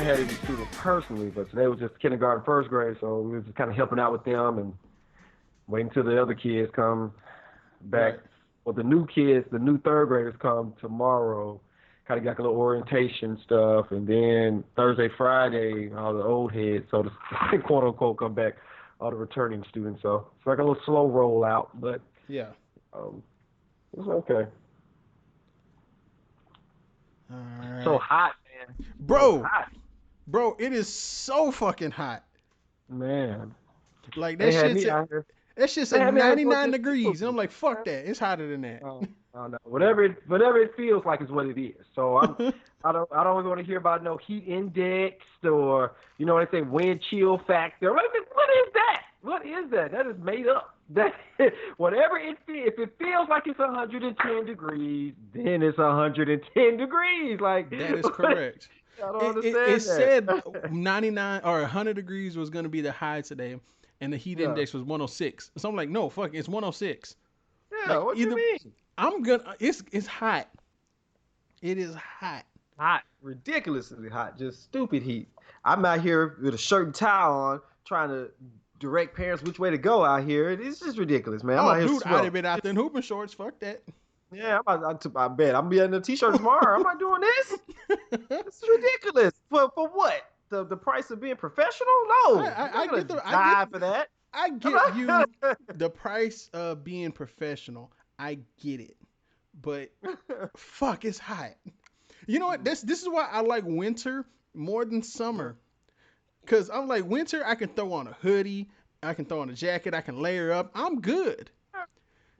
had any students personally, but today was just kindergarten, first grade, so we were just kind of helping out with them and waiting till the other kids come back. Right. Well, the new kids, the new third graders come tomorrow. Kind of got a little orientation stuff, and then Thursday, Friday, all the old heads, so to quote unquote, come back, all the returning students. So it's like a little slow rollout, but Yeah. it's okay. All So right. hot, man. So Bro, hot, bro, it is so fucking hot. man. Like They had me out here. that shit's They at had me out here for 99 just degrees. And I'm like, fuck man. that. It's hotter than that. I don't know. Whatever it feels like is what it is. So I don't want to hear about no heat index or what they say, wind chill factor. What is that? What is that? That is made up. That whatever if it feels like it's 110 degrees, then it's 110 degrees. Like That is correct. I don't It understand said that. 99 or 100 degrees was going to be the high today, and the heat Yeah. index was 106. So I'm like, no, fuck, it's 106. Yeah. Like What either you mean? I'm gonna, it's hot. It is hot. Hot, ridiculously hot, just stupid heat. I'm out here with a shirt and tie on, trying to direct parents which way to go out here. It's just ridiculous, man. I'm Oh, out here dude, I'd swelling. have been out there in hooping shorts. Fuck that. Yeah, I bet I'm be in a t-shirt tomorrow. I'm not doing this. It's ridiculous. For what? The price of being professional? No, I you're not get gonna the, I die get, for that. I get you the price of being professional. I get it, but fuck, it's hot. You know what? This is why I like winter more than summer. Cause I'm like winter, I can throw on a hoodie, I can throw on a jacket, I can layer up. I'm good.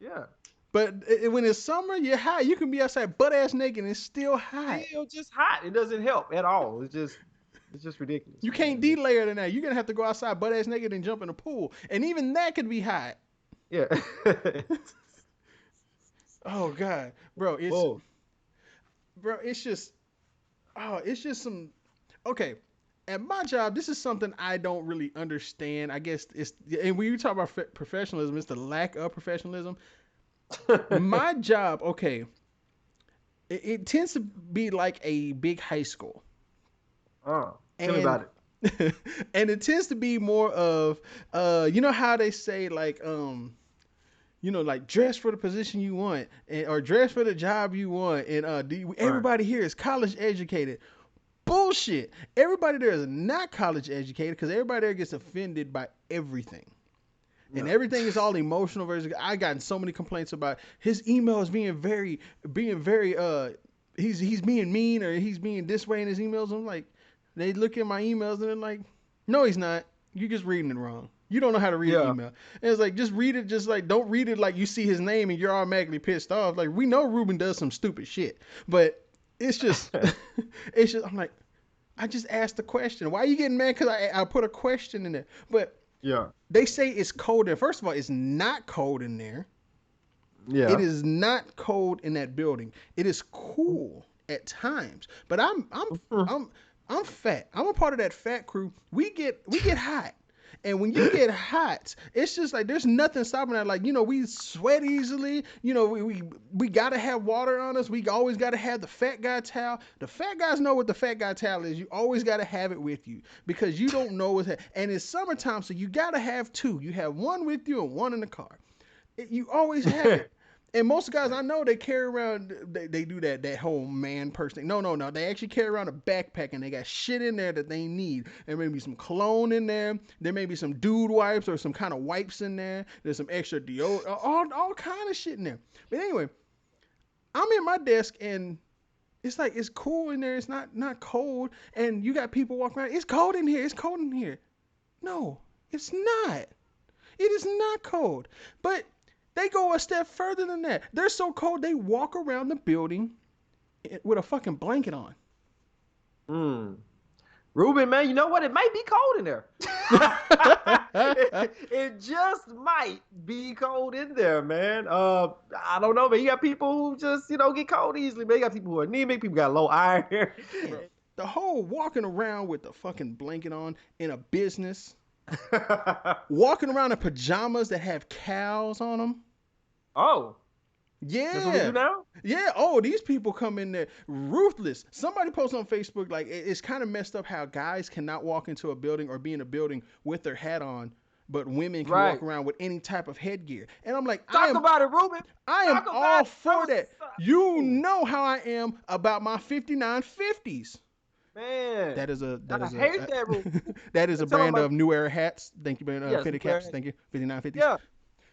Yeah, But when it's summer, you're hot. You can be outside butt ass naked and it's still hot. still just hot. It doesn't help at all. It's just ridiculous, You can't man. de-layer than that. You're gonna have to go outside butt ass naked and jump in the pool, and even that could be hot. Yeah. Oh god, bro, Whoa. it's just it's just some okay. At my job, this is something I don't really understand. I guess it's and when you talk about professionalism, it's the lack of professionalism. My job, okay, it tends to be like a big high school, Tell me and about it. and it tends to be more of you know how they say like like dress for the position you want or dress for the job you want and Right. everybody here is college educated. Bullshit. Everybody there is not college educated because everybody there gets offended by everything. And Yeah. everything is all emotional versus I gotten so many complaints about his emails being very he's being mean or he's being this way in his emails. I'm like, they look at my emails and they're like, no, he's not. You're just reading it wrong. You don't know how to read an Yeah. email. And it's like, just read it, just like, don't read it like you see his name and you're automatically pissed off. Like, we know Ruben does some stupid shit, but it's just, I'm like, I just asked the question. Why are you getting mad? Because I put a question in there. But Yeah. they say it's cold there. First of all, it's not cold in there. It Yeah. is not cold in that building. It is cool at times. But I'm fat. I'm a part of that fat crew. We get hot. And when you get hot, it's just like there's nothing stopping that. Like, we sweat easily. We gotta have water on us. We always gotta have the fat guy towel. The fat guys know what the fat guy towel is. You always gotta have it with you because you don't know what's and it's summertime, so you gotta have two. You have one with you and one in the car. You always have it. And most guys I know, they carry around, they do that whole man person thing. No, no, no. They actually carry around a backpack and they got shit in there that they need. There may be some cologne in there. There may be some dude wipes or some kind of wipes in there. There's some extra deodorant, all kind of shit in there. But anyway, I'm in my desk and it's like, it's cool in there. It's not cold. And you got people walking around. It's cold in here. It's cold in here. No, it's not. It is not cold. But they go a step further than that. They're so cold they walk around the building with a fucking blanket on. Mm. Ruben, man, you know what? It might be cold in there. it just might be cold in there, man. I don't know, man. You got people who just, get cold easily, man. You got people who are anemic, people got low iron. Bro, the whole walking around with the fucking blanket on in a business, walking around in pajamas that have cows on them. Oh, Yeah. that's what we do now? Yeah. Oh, these people come in there ruthless. Somebody posted on Facebook like it's kind of messed up how guys cannot walk into a building or be in a building with their hat on, but women can walk Right. around with any type of headgear. And I'm like, Talk about it, Ruben. I am Talk all about it. for that. You know how I am about my 5950s. Man, That I is hate that, Ruben. that is a Tell them brand about of New Era hats. Thank you, yes, fitted caps. Thank you, 5950s. yeah.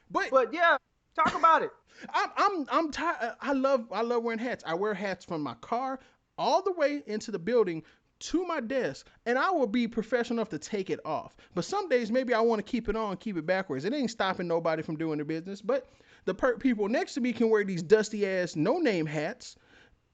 But But yeah, talk about it. I'm tired. I love wearing hats. I wear hats from my car all the way into the building to my desk, and I will be professional enough to take it off. But some days maybe I want to keep it on, keep it backwards. It ain't stopping nobody from doing their business. But the people next to me can wear these dusty ass no name hats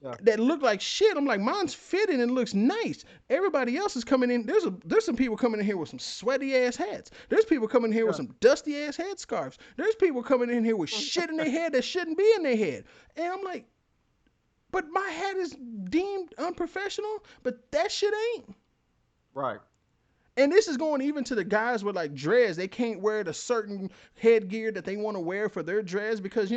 Yeah. that look like shit. I'm like, mine's fitting and looks nice. Everybody else is coming in. There's some people coming in here with some sweaty ass hats. There's people coming in here with Yeah. some dusty ass headscarves. There's people coming in here with shit in their head that shouldn't be in their head. And I'm like, but my hat is deemed unprofessional, but that shit ain't. Right. And this is going even to the guys with like dreads. They can't wear the certain headgear that they want to wear for their dreads because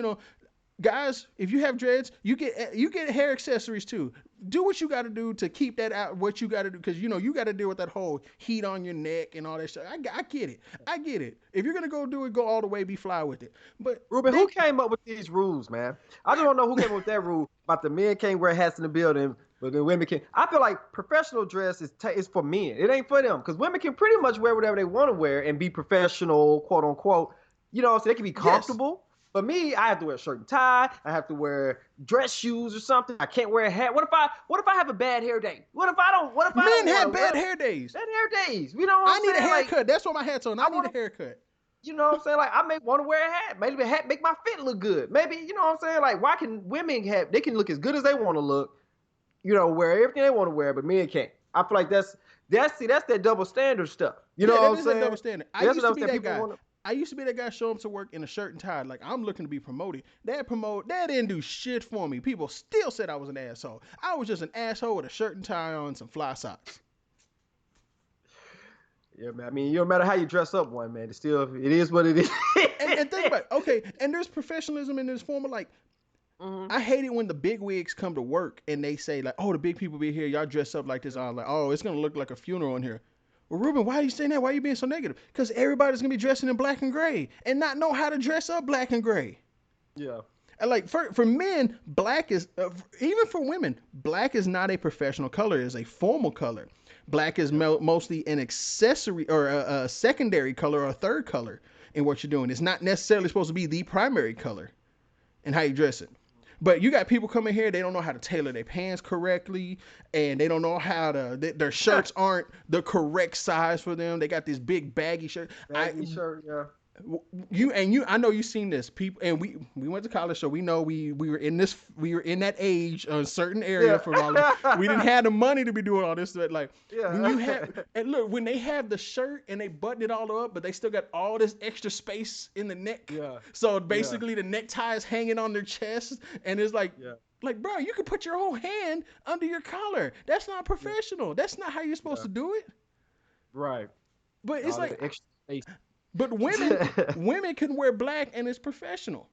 guys, if you have dreads, you get hair accessories too. Do what you got to do to keep that out. What you got to do because you got to deal with that whole heat on your neck and all that shit. I get it. I get it. If you're gonna go do it, go all the way. Be fly with it. But Ruben, who came up with these rules, man? I just don't know who came up with that rule about the men can't wear hats in the building, but the women can. I feel like professional dress is for men. It ain't for them because women can pretty much wear whatever they want to wear and be professional, quote unquote. So they can be comfortable. Yes. But me, I have to wear a shirt and tie. I have to wear dress shoes or something. I can't wear a hat. What if I have a bad hair day? What if I don't? What if I don't? Men have bad hair days. Bad hair days. You know what I'm saying? I need a haircut. Like, that's what my hat's on. I need a haircut. You know what I'm saying? Like, I may want to wear a hat. Maybe the hat make my fit look good. Maybe, you know what I'm saying? Like, why can women they can look as good as they want to look, wear everything they want to wear, but men can't. I feel like that's that double standard stuff. You know what I'm saying? That double standard. I used to be that guy. I used to be that guy showing up to work in a shirt and tie. Like, I'm looking to be promoted. That didn't do shit for me. People still said I was an asshole. I was just an asshole with a shirt and tie on and some fly socks. Yeah, man. I mean, no matter how you dress up, man, it is what it is. and think about it. Okay, and there's professionalism in this form of like, I hate it when the big wigs come to work and they say like, oh, the big people be here, y'all dress up like this. I'm like, oh, it's gonna look like a funeral in here. Well, Ruben, why are you saying that? Why are you being so negative? Because everybody's gonna be dressing in black and gray and not know how to dress up black and gray. Yeah. And like for men, black is even for women, black is not a professional color; it's a formal color. Black is mostly an accessory or a secondary color or a third color in what you're doing. It's not necessarily supposed to be the primary color in how you dress it. But you got people coming here, they don't know how to tailor their pants correctly, and they don't know how their shirts aren't the correct size for them. They got this big baggy shirt. Shirt, yeah. I know you've seen this. People, and we went to college, so we know we were in that age, a certain area for all of, we didn't have the money to be doing all this, but like when you have, and look, when they have the shirt and they button it all up, but they still got all this extra space in the neck. Yeah. So basically the necktie is hanging on their chest, and it's like, like, bro, you can put your whole hand under your collar. That's not professional. That's not how you're supposed to do it. Right. But it's like extra space. But women can wear black and it's professional.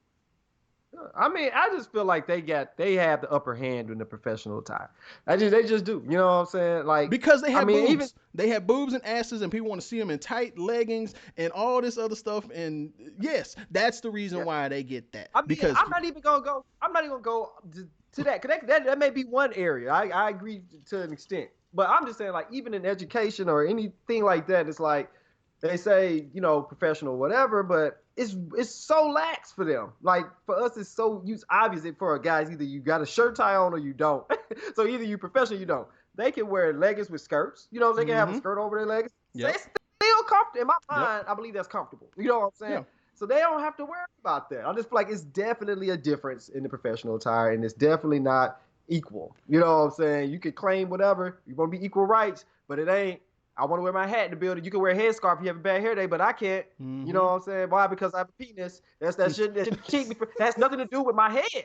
I mean, I just feel like they have the upper hand in the professional attire. They just do. You know what I'm saying? Like, because they have boobs. They have boobs and asses, and people want to see them in tight leggings and all this other stuff. And yes, that's the reason why they get that. I mean, because I'm not even gonna go to that. Cause that may be one area. I agree to an extent, but I'm just saying, like, even in education or anything like that, it's like, they say, professional, whatever, but it's so lax for them. Like, for us, it's so obvious for a guy, it's either you got a shirt tie on or you don't. So either you professional or you don't. They can wear leggings with skirts. They can have a skirt over their legs. Yep. It's still comfortable. In my mind, I believe that's comfortable. You know what I'm saying? Yeah. So they don't have to worry about that. I just feel like it's definitely a difference in the professional attire, and it's definitely not equal. You know what I'm saying? You can claim whatever. You want to be equal rights, but it ain't. I want to wear my hat in the building. You can wear a headscarf if you have a bad hair day, but I can't. Mm-hmm. You know what I'm saying? Why? Because I have a penis. That shouldn't keep me. That's nothing to do with my head.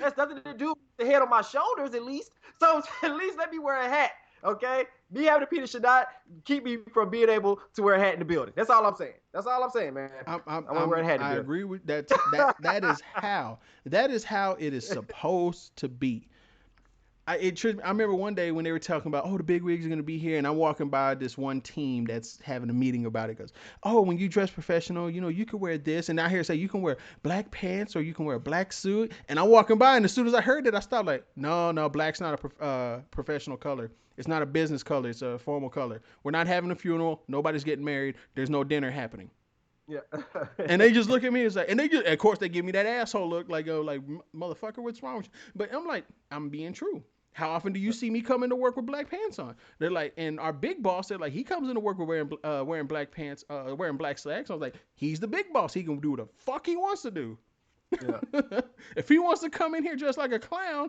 That's nothing to do with the head on my shoulders, at least. So at least let me wear a hat. Okay, me having a penis should not keep me from being able to wear a hat in the building. That's all I'm saying. That's all I'm saying, man. I want to wear a hat in the I building. agree with that. That is how it is supposed to be. I remember one day when they were talking about, oh, the big wigs are going to be here, and I'm walking by this one team that's having a meeting about it. Goes, oh, when you dress professional, you can wear this, and I hear say you can wear black pants or you can wear a black suit, and I'm walking by, and as soon as I heard it, I stopped like, no, black's not a professional color. It's not a business color. It's a formal color. We're not having a funeral. Nobody's getting married. There's no dinner happening. Yeah. And they just look at me and like, and they just, of course, they give me that asshole look, like, oh, like, motherfucker, what's wrong with you? But I'm like, I'm being true. How often do you see me come into work with black pants on? They're like, and our big boss, they're like, he comes into work with wearing black pants, wearing black slacks. I was like, he's the big boss. He can do what the fuck he wants to do. Yeah. If he wants to come in here dressed like a clown,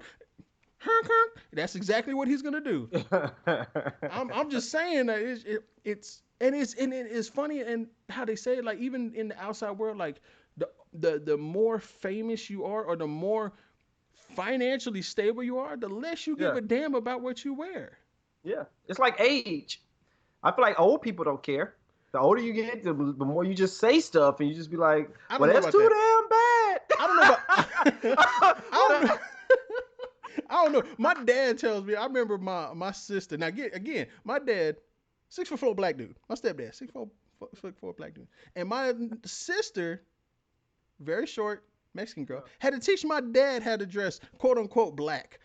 that's exactly what he's gonna do. I'm just saying that it's funny, and how they say it, like, even in the outside world, like the more famous you are, or the more financially stable you are, the less you give a damn about what you wear. Yeah, it's like age. I feel like old people don't care. The older you get, the more you just say stuff, and you just be like, well, that's too damn bad. I don't know about I don't know. My dad tells me, I remember my sister. Now, again, my dad, 6'4" black dude. My stepdad, 6'4" black dude. And my sister, very short Mexican girl, had to teach my dad how to dress, quote unquote, black.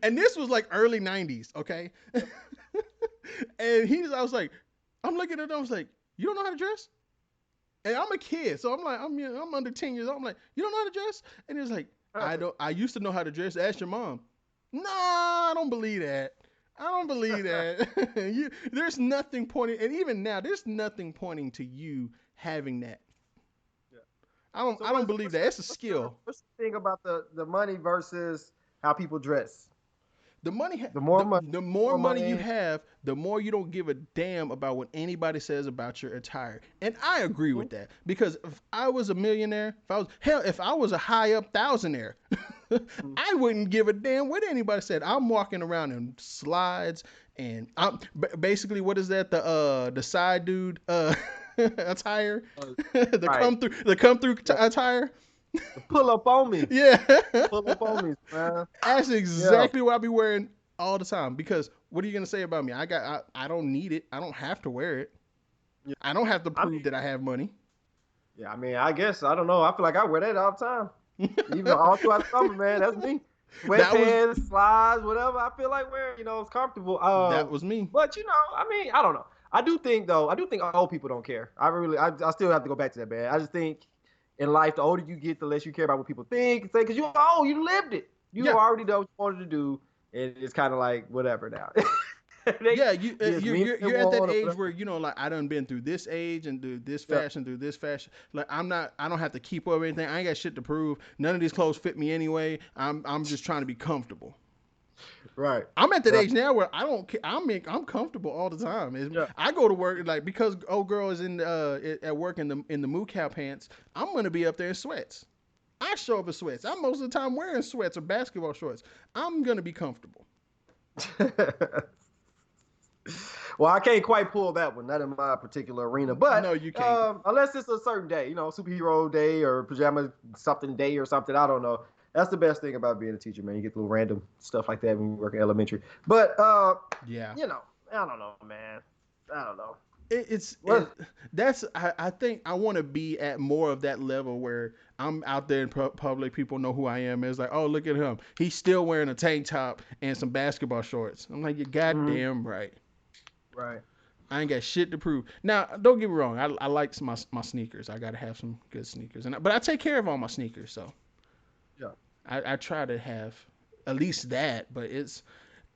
And this was like early 90s, okay? And I was like, I'm looking at him, I was like, you don't know how to dress? And I'm a kid, so I'm like, I'm under 10 years old. I'm like, you don't know how to dress? And he was like, I used to know how to dress. Ask your mom. Nah, I don't believe that. I don't believe that. There's nothing pointing, and even now, there's nothing pointing to you having that. Yeah. I don't believe that. It's a skill. What's the thing about the money versus how people dress? The more money you have, the more you don't give a damn about what anybody says about your attire. And I agree with that, because if I was a millionaire, if I was a high up thousandaire, I wouldn't give a damn what anybody said. I'm walking around in slides, and I'm basically, what is that? The side dude attire, the come through attire. Pull up on me. Yeah. Pull up on me, man. That's exactly what I be wearing all the time. Because what are you gonna say about me? I don't need it. I don't have to wear it. Yeah. I don't have to prove that I have money. Yeah, I mean, I guess, I don't know. I feel like I wear that all the time. Even all throughout summer, man. That's me. Sweatpants, slides, whatever I feel like wearing, it's comfortable. That was me. But I mean, I don't know. I do think old people don't care. I still have to go back to that, man. I just think in life, the older you get, the less you care about what people think and say, because you lived it. You already know what you wanted to do, and it's kind of like whatever now. You're at that age where, like, I done been through this age and through this fashion, Like, I don't have to keep up anything. I ain't got shit to prove. None of these clothes fit me anyway. I'm just trying to be comfortable. Right. I'm at that age now where I don't care. I'm comfortable all the time. I go to work, like, because old girl is at work in the moo cow pants. I'm gonna be up there in sweats. I show up in sweats. I'm most of the time wearing sweats or basketball shorts. I'm gonna be comfortable. Well, I can't quite pull that one, not in my particular arena. But no, you can't. Unless it's a certain day, superhero day or pajama something day or something. I don't know. That's the best thing about being a teacher, man. You get little random stuff like that when you work in elementary. But yeah, I don't know, man. I don't know. I think I want to be at more of that level where I'm out there in public. People know who I am. It's like, oh, look at him. He's still wearing a tank top and some basketball shorts. I'm like, you're goddamn right. Right. I ain't got shit to prove. Now, don't get me wrong. I like my sneakers. I got to have some good sneakers. But I take care of all my sneakers, so. Yeah. I try to have at least that, but it's,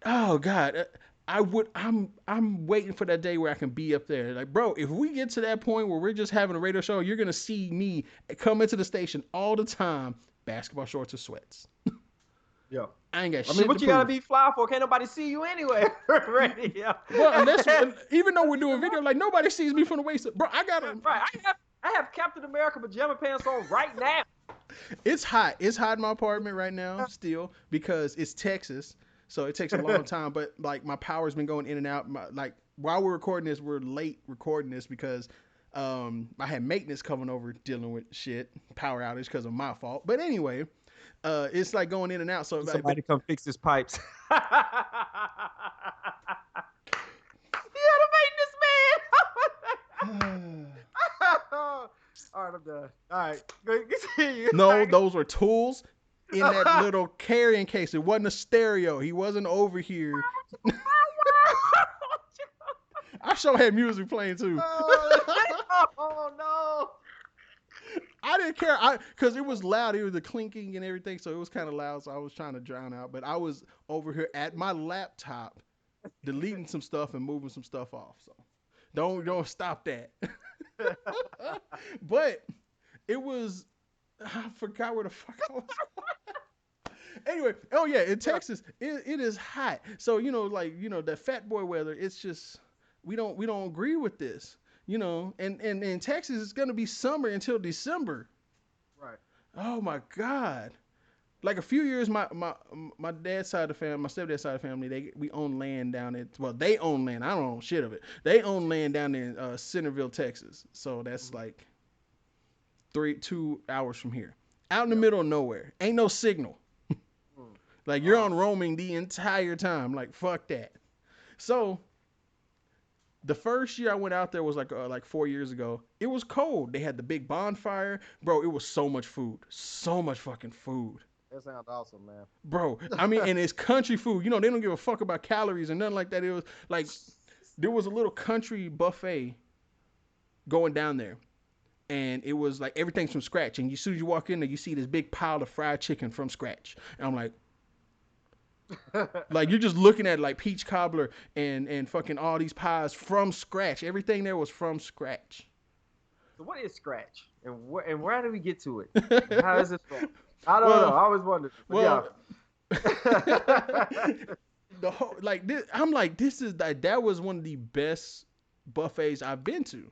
oh God, I'm waiting for that day where I can be up there. Like, bro, if we get to that point where we're just having a radio show, you're gonna see me come into the station all the time, basketball shorts or sweats. Yeah. I ain't got shit. I mean, what you gotta be fly for? Can't nobody see you anyway. Radio. Well, even though we're doing video, like, nobody sees me from the waist up. Bro, I got right. I have Captain America pajama pants on right now. It's hot. It's hot in my apartment right now still because it's Texas. So it takes a long time. But like my power's been going in and out. Like while we're recording this, we're late recording this because I had maintenance coming over dealing with shit, power outage because of my fault. But anyway, it's like going in and out. So, but Somebody come fix his pipes. Yeah, the maintenance man. All right, I'm done. All right, continue. no, those were tools in that little carrying case. It wasn't a stereo. He wasn't over here. I sure had music playing too. Oh no! I didn't care, because it was loud. It was the clinking and everything, so it was kind of loud. So I was trying to drown out, but I was over here at my laptop, deleting some stuff and moving some stuff off. So don't stop that. But it was, I forgot where the fuck I was. Anyway, oh yeah, in Texas, it is hot. So like that fat boy weather. It's just we don't agree with this. And in Texas, it's gonna be summer until December. Right. Oh my God! Like a few years, my dad's side of the family, my stepdad's side of the family, we own land down at. Well, they own land. I don't own shit of it. They own land down in Centerville, Texas. So that's like 2 hours from here, out in the middle of nowhere. Ain't no signal. Like you're on roaming the entire time. Like fuck that. So the first year I went out there was like 4 years ago. It was cold. They had the big bonfire, bro. It was so much food, so much fucking food, That sounds awesome, man. bro. I mean, and it's country food. They don't give a fuck about calories and nothing like that. It was like there was a little country buffet going down there, and it was like everything's from scratch. And as soon as you walk in there, you see this big pile of fried chicken from scratch. And I'm like you're just looking at like peach cobbler and fucking all these pies from scratch. Everything there was from scratch. So what is scratch, and where do we get to it? And how is it from? I don't know. I always wondered. Well, Yeah. the whole like this, I'm like this is that was one of the best buffets I've been to.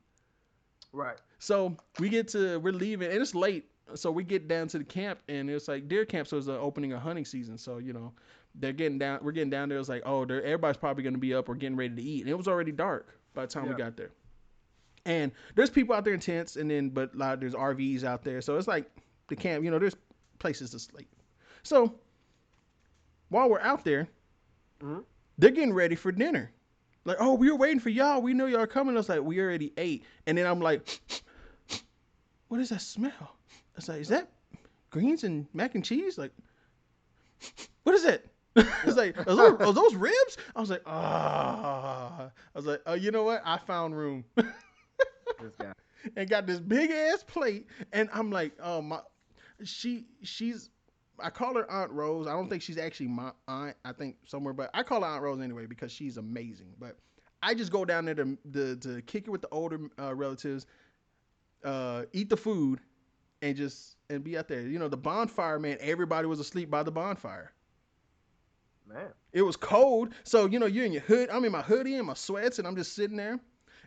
Right. So we're leaving and it's late. So we get down to the camp and it's like deer camp. So it's the opening of hunting season. So we're getting down there. It's like, oh, everybody's probably going to be up or getting ready to eat. And it was already dark by the time we got there. And there's people out there in tents, but there's RVs out there. So it's like the camp, there's places to sleep. So while we're out there, they're getting ready for dinner. Like, oh, we were waiting for y'all. We know y'all are coming. I was like, we already ate. And then I'm like, what is that smell? I was like, is that greens and mac and cheese? Like, what is it? I was like, are those ribs? I was like, I was like, oh, you know what? I found room. This guy. And got this big ass plate. And I'm like, she's, I call her Aunt Rose. I don't think she's actually my aunt. I think somewhere, but I call her Aunt Rose anyway because she's amazing. But I just go down there to kick it with the older relatives, eat the food, and be out there. The bonfire, man. Everybody was asleep by the bonfire. Man. It was cold, so you're in your hood. I'm in my hoodie and my sweats, and I'm just sitting there.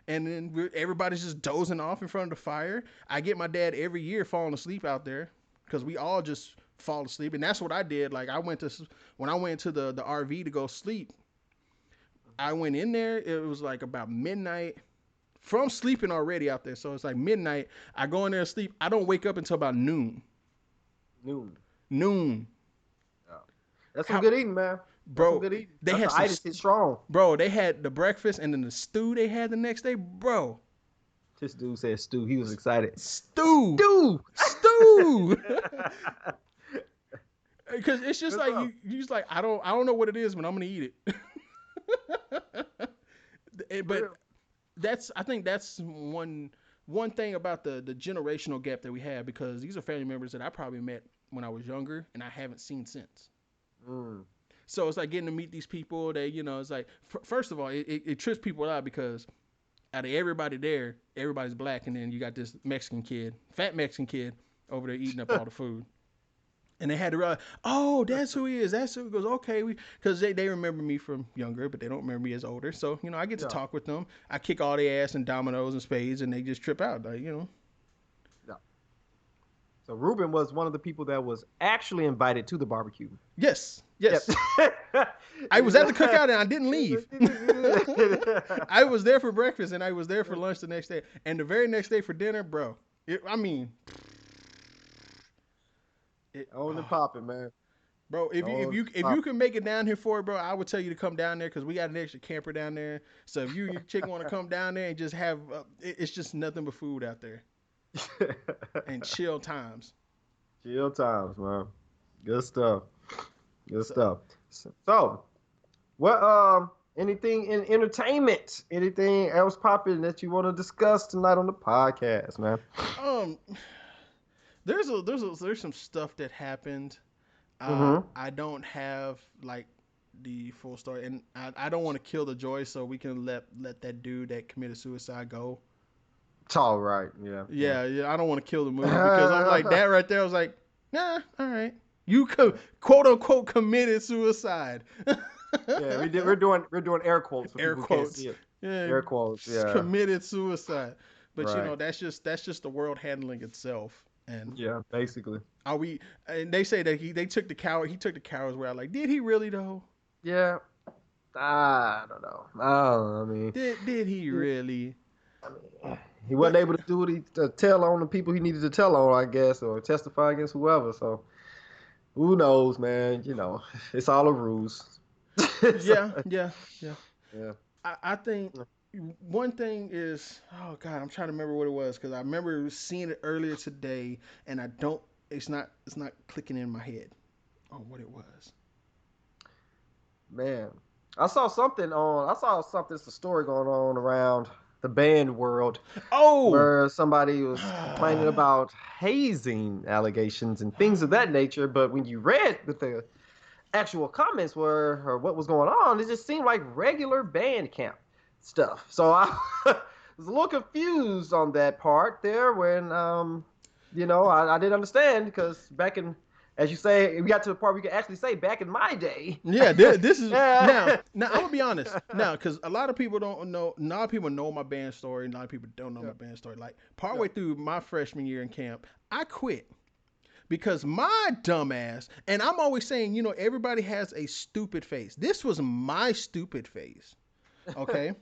And then everybody's just dozing off in front of the fire. I get my dad every year falling asleep out there because we all just fall asleep, and that's what I did. Like when I went to the RV to go sleep, I went in there. It was like about midnight. From sleeping already out there, so it's like midnight. I go in there and sleep. I don't wake up until about noon. Noon. Oh. That's some good eating, man. Bro, some good eating. They had the itis is strong. Bro, they had the breakfast and then the stew they had the next day, bro. This dude said stew. He was excited. Stew. Because it's just like you just like I don't know what it is, but I'm gonna eat it. But I think that's one thing about the generational gap that we have, because these are family members that I probably met when I was younger and I haven't seen since. So it's like getting to meet these people. They, it's like first of all, it trips people out because out of everybody there, everybody's black, and then you got this fat Mexican kid over there eating up all the food. And they had to realize, oh, that's who he is. That's who he goes, okay. Because they remember me from younger, but they don't remember me as older. So, I get to talk with them. I kick all their ass in dominoes and spades, and they just trip out. Like, Yeah. So Ruben was one of the people that was actually invited to the barbecue. Yes, Yep. yes. I was at the cookout and I didn't leave. I was there for breakfast and I was there for lunch the next day. And the very next day for dinner, bro. I mean, On and popping, man. bro, if you if On you and if you popping. can make it down here for it, bro, I would tell you to come down there because we got an extra camper down there. So if you and your chick want to come down there and just have, it's just nothing but food out there and chill times. Chill times, man. Good stuff. Good So stuff. So, what anything in entertainment? Anything else popping that you want to discuss tonight on the podcast, man? um, there's some stuff that happened. Mm-hmm. I don't have like the full story, and I don't want to kill the joy, so we can let that dude that committed suicide go. It's all right. Yeah. Yeah. Yeah, I don't want to kill the movie because I'm like that right there. I was like, nah, all right. You quote unquote committed suicide. Yeah, we're doing air quotes for Air people who can't quotes. see it. Yeah, Air quotes, yeah. committed suicide. But you Right. know that's just the world handling itself. And Yeah, basically. are we? And they say that they took the coward. He took the coward's way. Like, did he really though? Yeah. I don't know. I don't know. Did he really? I mean, he wasn't But able to do what to tell on the people he needed to tell on, I guess, or testify against whoever. So who knows, man? You know, it's all a ruse. yeah, So, yeah, yeah. yeah. I think one thing is, oh God, I'm trying to remember what it was because I remember seeing it earlier today, and I don't. It's not clicking in my head on what it was. Man, I saw something. It's a story going on around the band world Oh, where somebody was complaining about hazing allegations and things of that nature. But when you read what the actual comments were or what was going on, it just seemed like regular band camp stuff. So I was a little confused on that part there when, I didn't understand because back in, as you say, we got to the part where we can actually say back in my day. yeah. This is now. Yeah. Now I'm gonna be honest. Now, because a lot of people don't know. A lot of people know my band story. And a lot of people don't know Yeah. my band story. Like partway through my freshman year in camp, I quit because my dumbass, and I'm always saying, everybody has a stupid face. This was my stupid face, okay?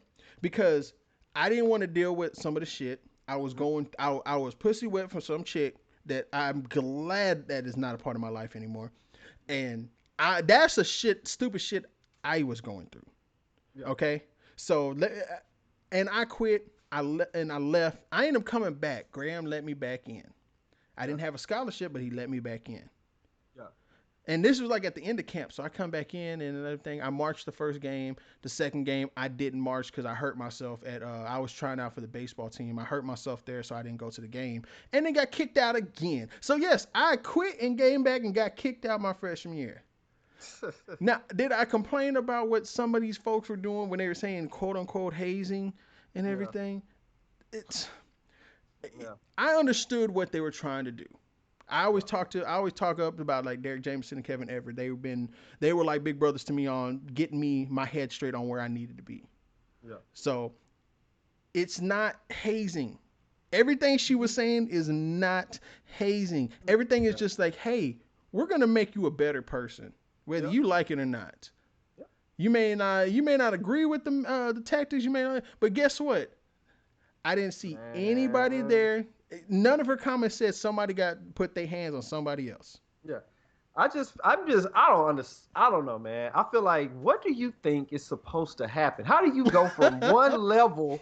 Because I didn't want to deal with some of the shit. I was pussy wet for some chick that I'm glad that is not a part of my life anymore. And that's a stupid shit I was going through, Yeah. okay? So, and I quit. And I left. I ended up coming back. Graham let me back in. I didn't have a scholarship, but he let me back in. Yeah. And this was like at the end of camp. So I come back in and everything. I marched the first game. The second game, I didn't march because I hurt myself I was trying out for the baseball team. I hurt myself there, so I didn't go to the game. And then got kicked out again. So yes, I quit and came back and got kicked out my freshman year. Now, did I complain about what some of these folks were doing when they were saying quote unquote hazing and Yeah. everything? It's Yeah. I understood what they were trying to do. I always talk up about like Derek Jameson and Kevin Everett. They were like big brothers to me on getting me my head straight on where I needed to be. Yeah. So it's not hazing. Everything she was saying is not hazing. Everything is Yeah. just like, hey, we're gonna make you a better person, whether Yeah. you like it or not. Yeah. You may not agree with the tactics. You may not, but guess what? I didn't see anybody Man. there. None of her comments said somebody got put their hands on somebody else. Yeah. I don't understand. I don't know, man. I feel like, what do you think is supposed to happen? How do you go from one level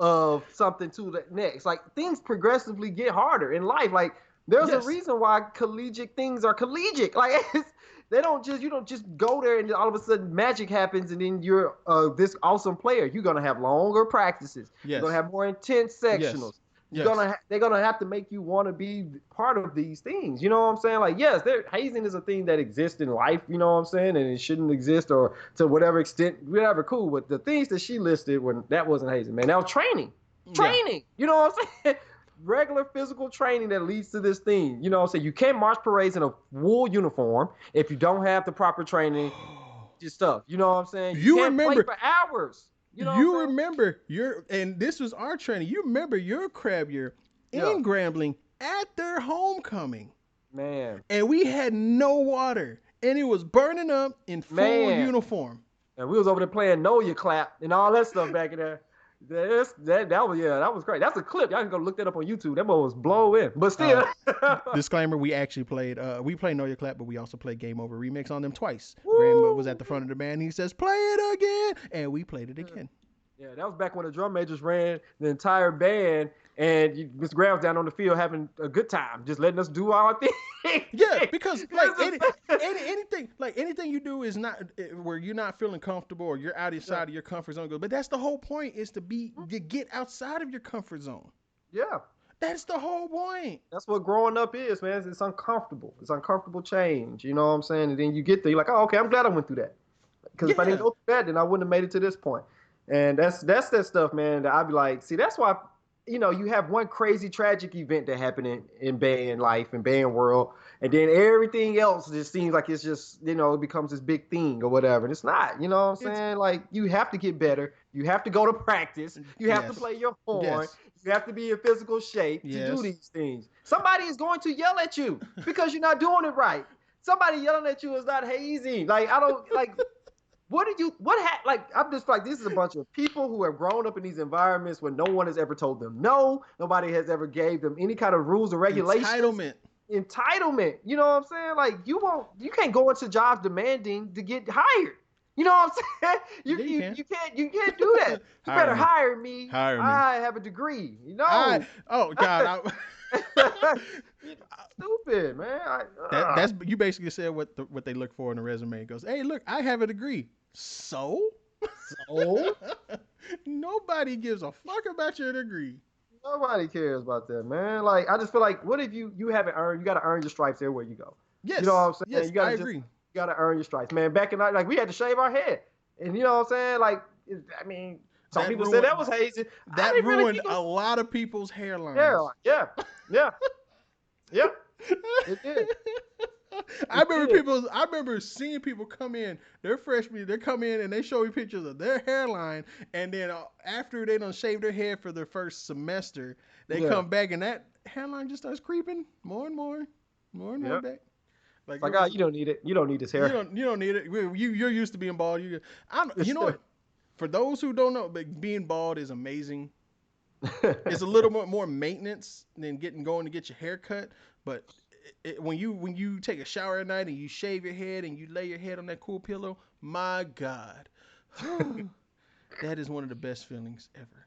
of something to the next? Like, things progressively get harder in life. Like, there's a Yes. reason why collegiate things are collegiate. Like, you don't just go there and all of a sudden magic happens and then you're this awesome player. You're gonna have longer practices. You're Yes. gonna have more intense Yes. sectionals. Yes. They're gonna have to make you want to be part of these things. You know what I'm saying? Like, yes, hazing is a thing that exists in life. You know what I'm saying? And it shouldn't exist, or to whatever extent, whatever. Cool. But the things that she listed, when that wasn't hazing, man, that was training. Training. You know what I'm saying? Regular physical training that leads to this thing. You know what I'm saying? You can't march parades in a wool uniform if you don't have the proper training. Just stuff. You know what I'm saying? You can't remember play for hours. You know what I'm saying? remember and this was our training. You remember your crab year Yeah. in Grambling at their homecoming, Man, and we had no water, and it was burning up in full man. uniform. And we was over there playing Know Your Clap and all that stuff back in there. That was great. That's a clip. Y'all can go look that up on YouTube. That boy was blowing. But Uh, still. Disclaimer: we actually played. We played Know Your Clap, but we also played Game Over Remix on them twice. Graham was Woo! at the front of the band. He says, "Play it again," and we played it again. Yeah, that was back when the drum majors ran the entire band, and Mr. Graham was down on the field having a good time, just letting us do our thing. Yeah, because like anything you do is not where you're not feeling comfortable or you're outside of your comfort zone. But that's the whole point, is to get outside of your comfort zone. Yeah. That's the whole point. That's what growing up is, man. It's uncomfortable. It's uncomfortable change. You know what I'm saying? And then you get there, you're like, oh, okay, I'm glad I went through that. Because if I didn't go through that, then I wouldn't have made it to this point. And that's that stuff, man, that I'd be like, see, that's why, you have one crazy tragic event that happened in band life and band world, and then everything else just seems like it's just, it becomes this big thing or whatever. And it's not, you know what I'm saying? Like, you have to get better. You have to go to practice. You have to play your horn. Yes. You have to be in physical shape to do these things. Somebody is going to yell at you because you're not doing it right. Somebody yelling at you is not hazing. Like, I don't, like, I'm just like, this is a bunch of people who have grown up in these environments where no one has ever told them no. Nobody has ever gave them any kind of rules or regulations. Entitlement. You know what I'm saying? Like, you can't go into jobs demanding to get hired. You know what I'm saying? You can't do that. You better hire me. I have a degree. God. Stupid, man. That's you basically said what they look for in a resume. It goes, hey, look, I have a degree. So nobody gives a fuck about your degree. Nobody cares about that, man. Like, I just feel like, what if you haven't earned? You got to earn your stripes everywhere you go. Yes, you know what I'm saying. Yes, I agree. You got to earn your stripes, man. Back in like we had to shave our head, and you know what I'm saying. Like, I mean, some people said that was hazing. That ruined a lot of people's hairlines. Yeah. It did. I remember seeing people come in, they're freshmen, they come in and they show me pictures of their hairline, and then after they done shave their head for their first semester, they come back and that hairline just starts creeping more and more back. Like, you don't need it. You don't need this hair. You don't need it. You're used to being bald. You know what? For those who don't know, being bald is amazing. It's a little more maintenance than going to get your hair cut, but when you take a shower at night and you shave your head and you lay your head on that cool pillow, my God, that is one of the best feelings ever.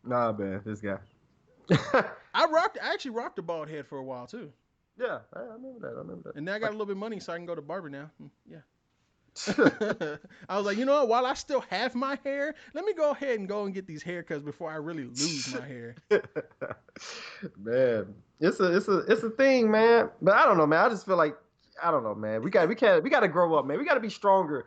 Nah, man, this guy. I actually rocked a bald head for a while too. Yeah, I remember that. And now I got a little bit of money, so I can go to barber now. Yeah. I was like, you know what? While I still have my hair, let me go ahead and get these haircuts before I really lose my hair. Man, it's a thing, man. But I don't know, man. I just feel like, I don't know, man. We got to grow up, man. We got to be stronger.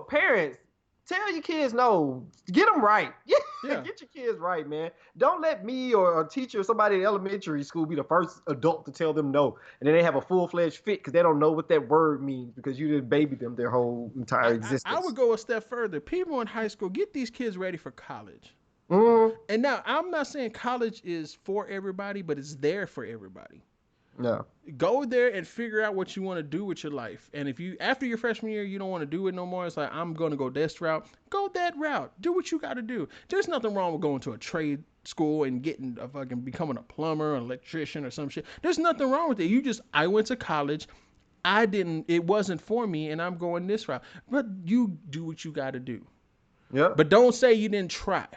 Parents, tell your kids no. Get them right. Yeah. Get your kids right, man. Don't let me or a teacher or somebody in elementary school be the first adult to tell them no. And then they have a full-fledged fit because they don't know what that word means because you didn't baby them their whole entire existence. I would go a step further. People in high school, get these kids ready for college. Mm-hmm. And now, I'm not saying college is for everybody, but it's there for everybody. No. Go there and figure out what you want to do with your life. And if after your freshman year, you don't want to do it no more, it's like, I'm going to go this route. Go that route. Do what you got to do. There's nothing wrong with going to a trade school and becoming a plumber, an electrician or some shit. There's nothing wrong with it. I went to college. It wasn't for me and I'm going this route. But you do what you got to do. Yeah. But don't say you didn't try.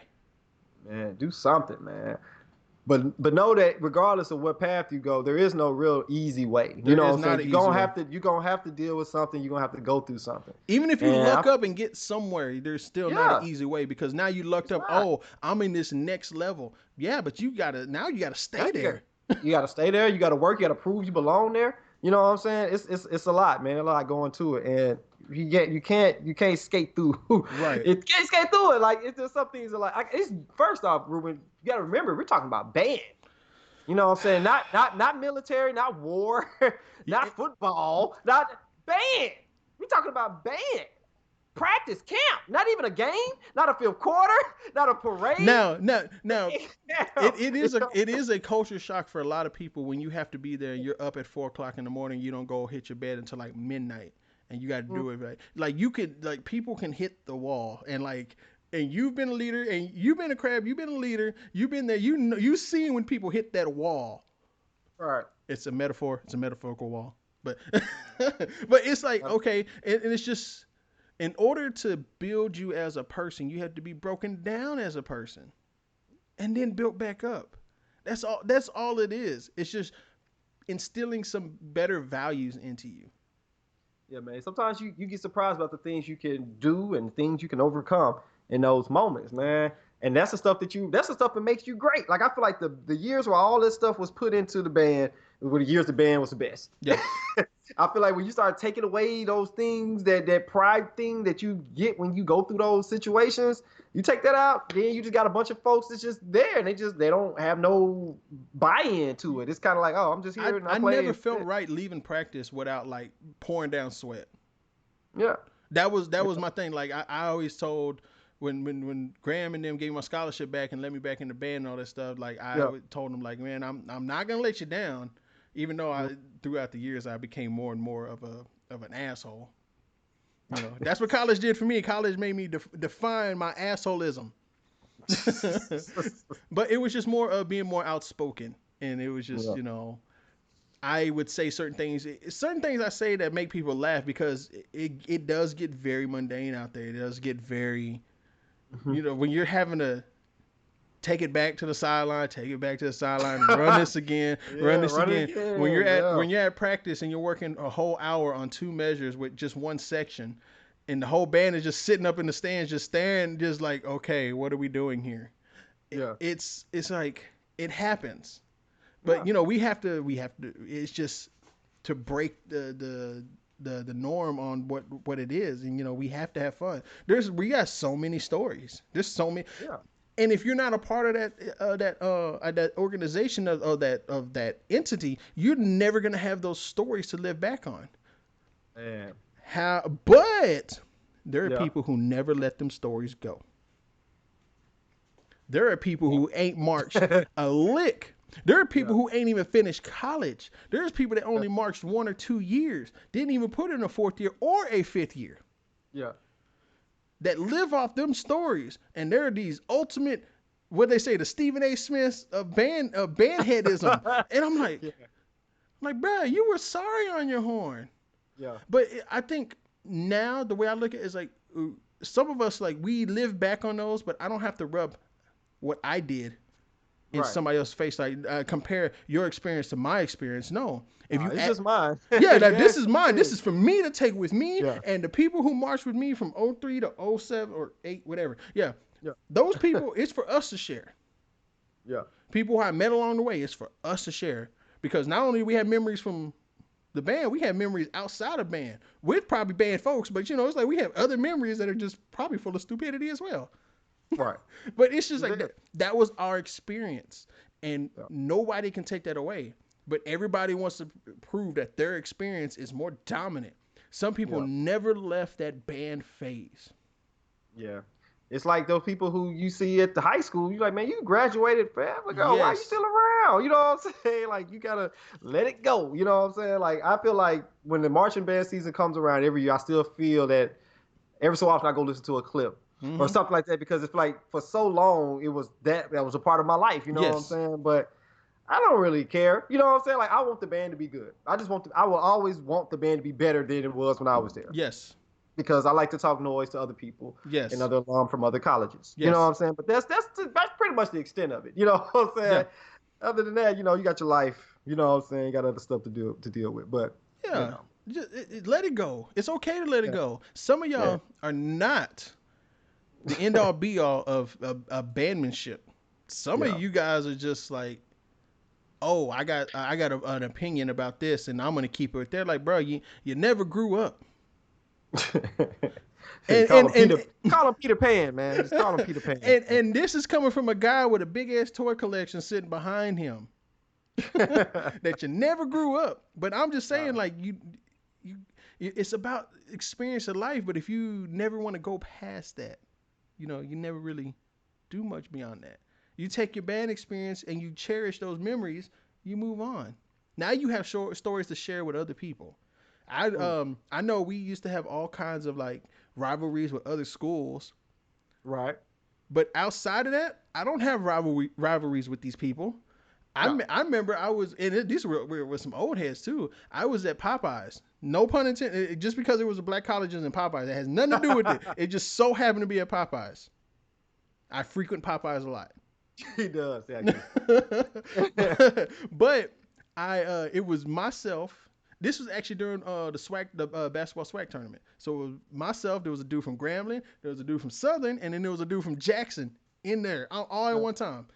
Man, do something, man. But know that regardless of what path you go, there is no real easy way. You know what I'm saying? You're gonna have to deal with something. You're gonna have to go through something. Even if you luck up and get somewhere, there's still not an easy way because now you lucked up. Oh, I'm in this next level. Yeah, but you gotta stay there. You gotta stay there. You gotta work. You gotta prove you belong there. You know what I'm saying? It's a lot, man. A lot going to it, and you can't skate through. Right. You can't skate through it. Like, it's just some things are like it's first off, Ruben. You gotta remember, we're talking about band. You know what I'm saying? Not military, not war, not football, not band. We're talking about band. practice, camp, not even a game, not a fifth quarter, not a parade. Now, Damn. it is a culture shock for a lot of people when you have to be there and you're up at 4 o'clock in the morning. You don't go hit your bed until like midnight, and you got to do it right. Like you could, like people can hit the wall, and you've been a leader, and you've been a crab, you've been a leader, you've been there. You know, you seen when people hit that wall. Right. It's a metaphor. It's a metaphorical wall, but but it's like okay, and it's just. In order to build you as a person, you have to be broken down as a person and then built back up. That's all it is. It's just instilling some better values into you. Yeah, man. Sometimes you get surprised about the things you can do and things you can overcome in those moments, man. And that's the stuff that makes you great. Like I feel like the years where all this stuff was put into the band were the years the band was the best. Yeah. I feel like when you start taking away those things, that pride thing that you get when you go through those situations, you take that out, then you just got a bunch of folks that's just there and they don't have no buy-in to it. It's kind of like, oh, I'm just here and I never felt right leaving practice without like pouring down sweat. Yeah. That was my thing. Like I always told when Graham and them gave me my scholarship back and let me back in the band and all that stuff, like I told them like, man, I'm not gonna let you down. Even though throughout the years I became more and more of an asshole. You know, that's what college did for me. College made me define my assholism. But it was just more of being more outspoken, and it was just you know, I would say certain things I say that make people laugh because it does get very mundane out there. It does get very, you know, when you're having to take it back to the sideline, run this again, run this again. When you're at practice and you're working a whole hour on 2 measures with just one section, and the whole band is just sitting up in the stands, just staring, just like, okay, what are we doing here? Yeah, it's like it happens, but you know we have to. It's just to break the norm on what it is, and you know we have to have fun. We got so many stories. There's so many. Yeah. And if you're not a part of that organization of that entity, you're never gonna have those stories to live back on. Man. But there are people who never let them stories go. There are people who ain't marched a lick. There are people who ain't even finished college. There's people that only marched 1 or 2 years, didn't even put in a 4th year or a 5th year. Yeah. That live off them stories, and there are these ultimate, what they say, the Stephen A. Smiths of bandheadism, and I'm like, bro, you were sorry on your horn. Yeah. But I think now the way I look at it is like some of us like we live back on those, but I don't have to rub what I did in somebody else's face. Like compare your experience to my experience. No. It's just mine. Yeah, this is mine. This is for me to take with me and the people who marched with me from 03 to 07 or 8, whatever. Yeah. Those people, it's for us to share. Yeah. People who I met along the way, it's for us to share. Because not only do we have memories from the band, we have memories outside of band with probably band folks, but you know, it's like we have other memories that are just probably full of stupidity as well. Right. But it's just like that was our experience. And nobody can take that away. But everybody wants to prove that their experience is more dominant. Some people never left that band phase. Yeah. It's like those people who you see at the high school. You're like, man, you graduated forever ago. Yes. Why are you still around? You know what I'm saying? Like, you got to let it go. You know what I'm saying? Like, I feel like when the marching band season comes around every year, I still feel that every so often I go listen to a clip. Mm-hmm. Or something like that, because it's like for so long it was that was a part of my life. You know what I'm saying? But I don't really care. You know what I'm saying? Like, I want the band to be good. I will always want the band to be better than it was when I was there. Yes. Because I like to talk noise to other people. Yes. And other alum from other colleges. Yes. You know what I'm saying? But that's pretty much the extent of it. You know what I'm saying? Yeah. Other than that, you know, you got your life. You know what I'm saying? You got other stuff to deal with. But you know. Just let it go. It's okay to let it go. Some of y'all are not the end all be all of bandmanship. Some of you guys are just like, oh, I got an opinion about this, and I'm gonna keep it there. Like, bro, you never grew up. Call him Peter Pan, man. Just call him Peter Pan. And this is coming from a guy with a big ass toy collection sitting behind him. That you never grew up. But I'm just saying, like, It's about experience of life, but if you never want to go past that, you never really do much beyond that. You take your bad experience and you cherish those memories, you move on. Now you have short stories to share with other people. Mm. I know we used to have all kinds of like rivalries with other schools, Right. but outside of that, I don't have rivalries with these people. No. I remember I was, and these were some old heads too. I was at Popeyes. No pun intended. Just because it was a black colleges in Popeyes, it has nothing to do with it. It just so happened to be at Popeyes. I frequent Popeyes a lot. He does, actually. but it was myself. This was actually during the basketball swag tournament. So it was myself. There was a dude from Grambling. There was a dude from Southern, and then there was a dude from Jackson in there all at one time.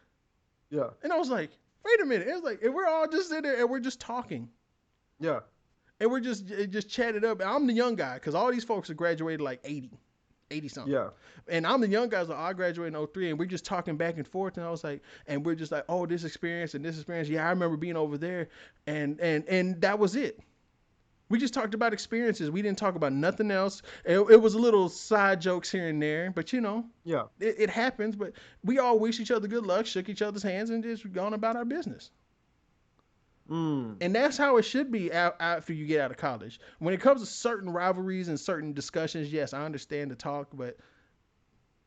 Yeah. And I was like, wait a minute. It was like, and we're all just sitting there and we're just talking. Yeah. And we're just chatted up. And I'm the young guy because all these folks are graduated like 80 something. Yeah. And I'm the young guy, so I graduated in 03, and we're just talking back and forth. And I was like, and we're just like, oh, this experience and this experience. Yeah, I remember being over there. And that was it. We just talked about experiences. We didn't talk about nothing else. It was a little side jokes here and there, but Yeah. it happens. But we all wish each other good luck, shook each other's hands, and just gone about our business. Mm. And that's how it should be after you get out of college. When it comes to certain rivalries and certain discussions, yes, I understand the talk, but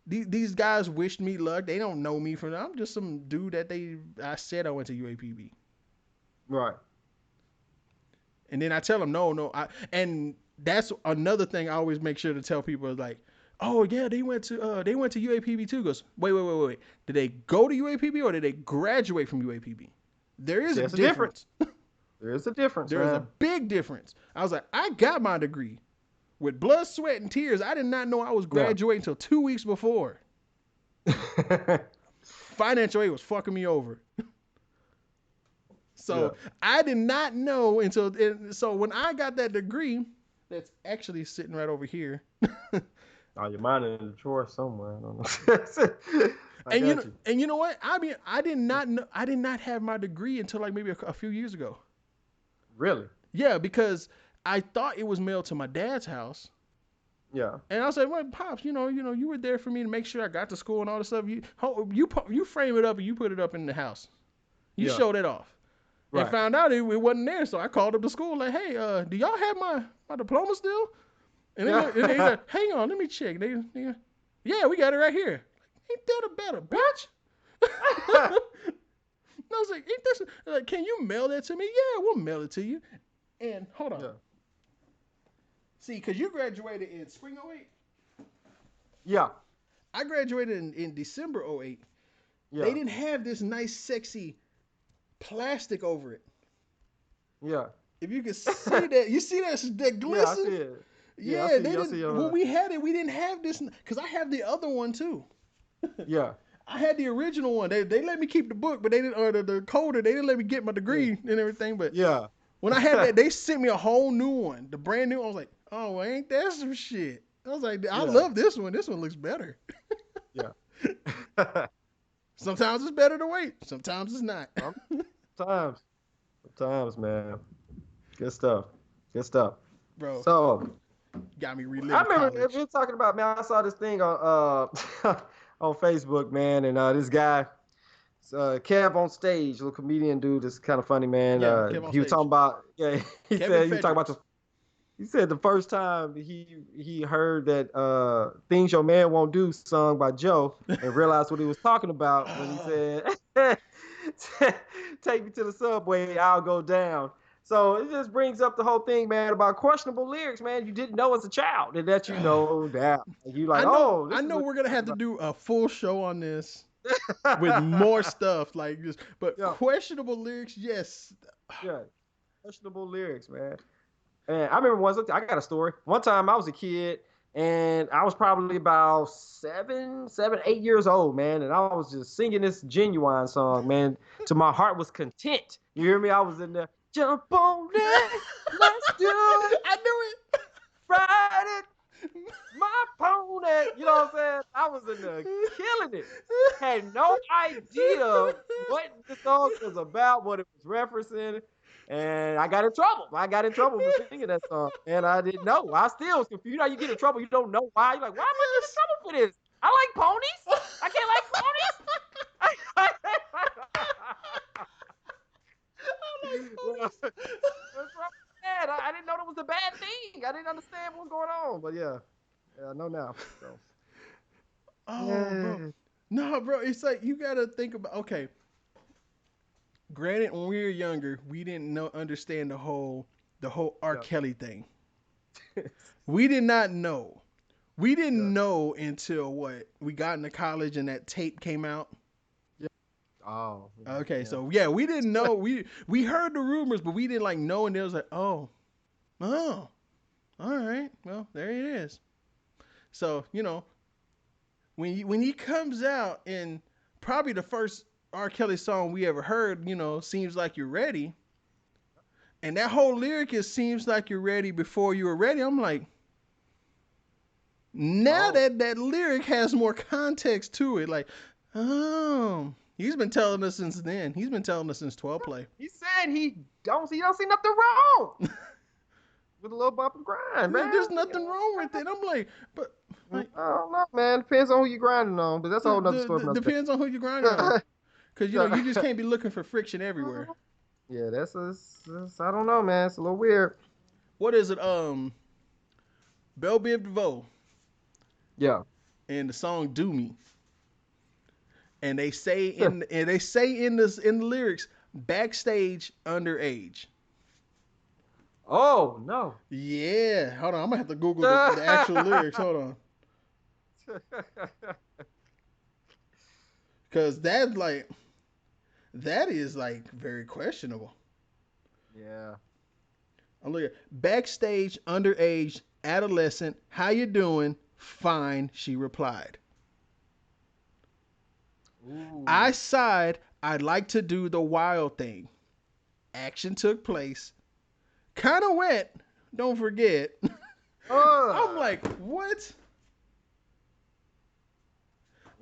these guys wished me luck. They don't know me from. I'm just some dude that I said I went to UAPB. Right. And then I tell them, no. And that's another thing I always make sure to tell people is like, oh yeah, they went to UAPB too. Goes, wait. Did they go to UAPB or did they graduate from UAPB? There is a difference. There is a difference. There is a big difference. I was like, I got my degree with blood, sweat, and tears. I did not know I was graduating until 2 weeks before. Financial aid was fucking me over. So I did not know until. So when I got that degree, that's actually sitting right over here. Oh, your mind in the drawer somewhere. I don't know. And you know what? I mean, I did not have my degree until like maybe a few years ago. Really? Yeah, because I thought it was mailed to my dad's house. Yeah. And I was like, well, Pops, you were there for me to make sure I got to school and all this stuff. You frame it up and you put it up in the house. You showed it off. Right. And found out it wasn't there, so I called up the school like, hey, do y'all have my diploma still? And they like, hang on, let me check. They yeah, we got it right here. Ain't that a better bitch? And I was like, ain't this like, can you mail that to me? Yeah, we'll mail it to you. And hold on. Yeah. See, because you graduated in spring 08? Yeah. I graduated in December 08. Yeah. They didn't have this nice, sexy plastic over it. Yeah. If you can see that, you see that glisten? Yeah, I see it. Yeah, they didn't. When we had it, we didn't have this because I have the other one too. Yeah. I had the original one. They let me keep the book, but they didn't, or the coder. They didn't let me get my degree and everything. But yeah, when I had that, they sent me a whole new one, the brand new. I was like, oh, well, ain't that some shit? I was like, I love this one. This one looks better. Yeah. Sometimes it's better to wait. Sometimes it's not. Sometimes, man. Good stuff, bro. So, got me reliving. I remember we were talking about, man. I saw this thing on on Facebook, man, and this guy, Kev on stage, little comedian dude, that's kind of funny, man. He was talking about, he said the first time he heard that "Things Your Man Won't Do" sung by Joe and realized what he was talking about when he said, "Take me to the subway, I'll go down." So it just brings up the whole thing, man, about questionable lyrics, man. You didn't know as a child, and that that you like. I know we're gonna have to do a full show on this with more stuff like this, but questionable lyrics, yes. Yeah, questionable lyrics, man. And I remember I got a story. One time I was a kid, and I was probably about 7, 8 years old, man, and I was just singing this Genuine song, man, till my heart was content. You hear me? I was in there. Jump on it, let's do it. I knew it. Ride it My pony. You know what I'm saying? I was in there killing it. Had no idea what the song was about, what it was referencing, and I got in trouble. I got in trouble for singing that song, and I didn't know. I still was confused. You know, you get in trouble, you don't know why. You're like, why am I getting in Yes. trouble for this? I like ponies. I can't like I like ponies. ponies. What's wrong with that? I didn't know that was a bad thing. I didn't understand what was going on, but yeah, I know now. So Oh, bro. yeah, No, bro. It's like you gotta think about. Okay, granted, when we were younger, we didn't know understand the whole R. yeah, Kelly thing. We did not know. We yeah, didn't know until what we got into college and that tape came out. yeah. Oh, Okay, yeah, so yeah, we didn't know. We heard the rumors, but we didn't like know, and it was like, oh, all right, well, there it is. So when he comes out and probably the first R. Kelly song we ever heard, seems like you're ready, and that whole lyric is seems like you're ready before you were ready. I'm like, now oh. that lyric has more context to it, like, oh, he's been telling us since then. He's been telling us since 12 play. He said he don't see nothing wrong with a little bump and grind, Yeah, man. there's nothing wrong with it. I'm like, but like, I don't know, man. Depends on who you grinding on, but that's a whole nother story for another depends on who you're grinding on, because day. you just can't be looking for friction everywhere. Yeah, that's I don't know, man. It's a little weird. What is it? Belle Biv DeVoe Yeah. and the song "Do Me," and they say in the lyrics, backstage underage. Oh no. Yeah, hold on, I'm gonna have to Google the actual lyrics. Hold on, because that is like very questionable. Yeah. I'm looking backstage underage adolescent. How you doing? Fine, she replied. I Ooh. sighed. I'd like to do the wild thing. Action took place. Kind of wet. Don't forget. I'm Uh. like, what?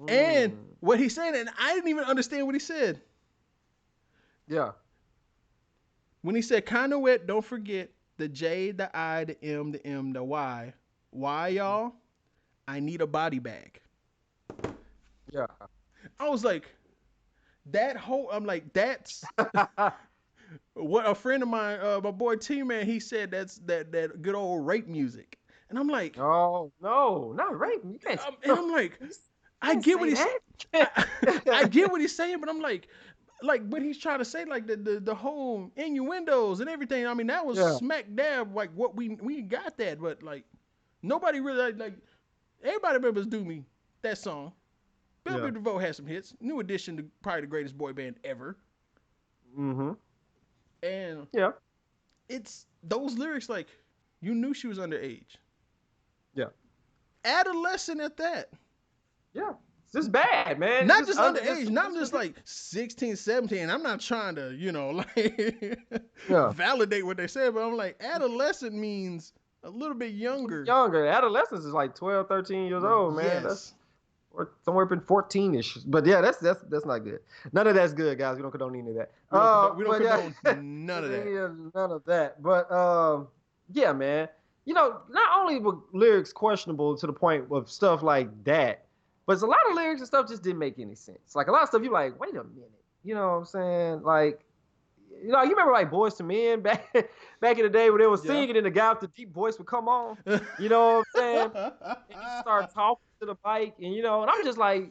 And Mm. what he said, and I didn't even understand what he said. Yeah. When he said kind of wet, don't forget the J, the I, the M, the M, the Y. Why, y'all? I need a body bag. Yeah. I was like, I'm like, that's what a friend of mine, my boy T Man, he said that's that good old rape music. And I'm like, Oh no, not rape. You can't. and I'm like, You I can't get what say he's that. I, I get what he's saying, but I'm like what he's trying to say, like the whole innuendos and everything. I mean, that was Yeah. smack dab like what we got that, but like nobody really like everybody remembers Do Me, that song. Bell Yeah. Biv DeVoe had some hits. New Edition to probably the greatest boy band ever. Mm-hmm. And Yeah. it's those lyrics like you knew she was underage. Yeah. Adolescent at that. Yeah. It's just bad, man. It's Not just just under. underage, not just like 16, 17. I'm not trying to, like Yeah. validate what they said, but I'm like, adolescent means a little bit younger. Younger. Adolescence is like 12, 13 years old, man. That's Yes. or somewhere between 14ish. But yeah, that's not good. None of that's good, guys. We don't condone any of that. We don't But yeah, condone none of that. yeah, none of that. But yeah, man. Not only were lyrics questionable to the point of stuff like that, but it's a lot of lyrics and stuff just didn't make any sense. Like a lot of stuff, you're like, wait a minute. You know what I'm saying? Like, you remember like Boys to Men back in the day when they were Yeah. singing and the guy with the deep voice would come on. You know what I'm saying? And he started talking to the mic, and I'm just like,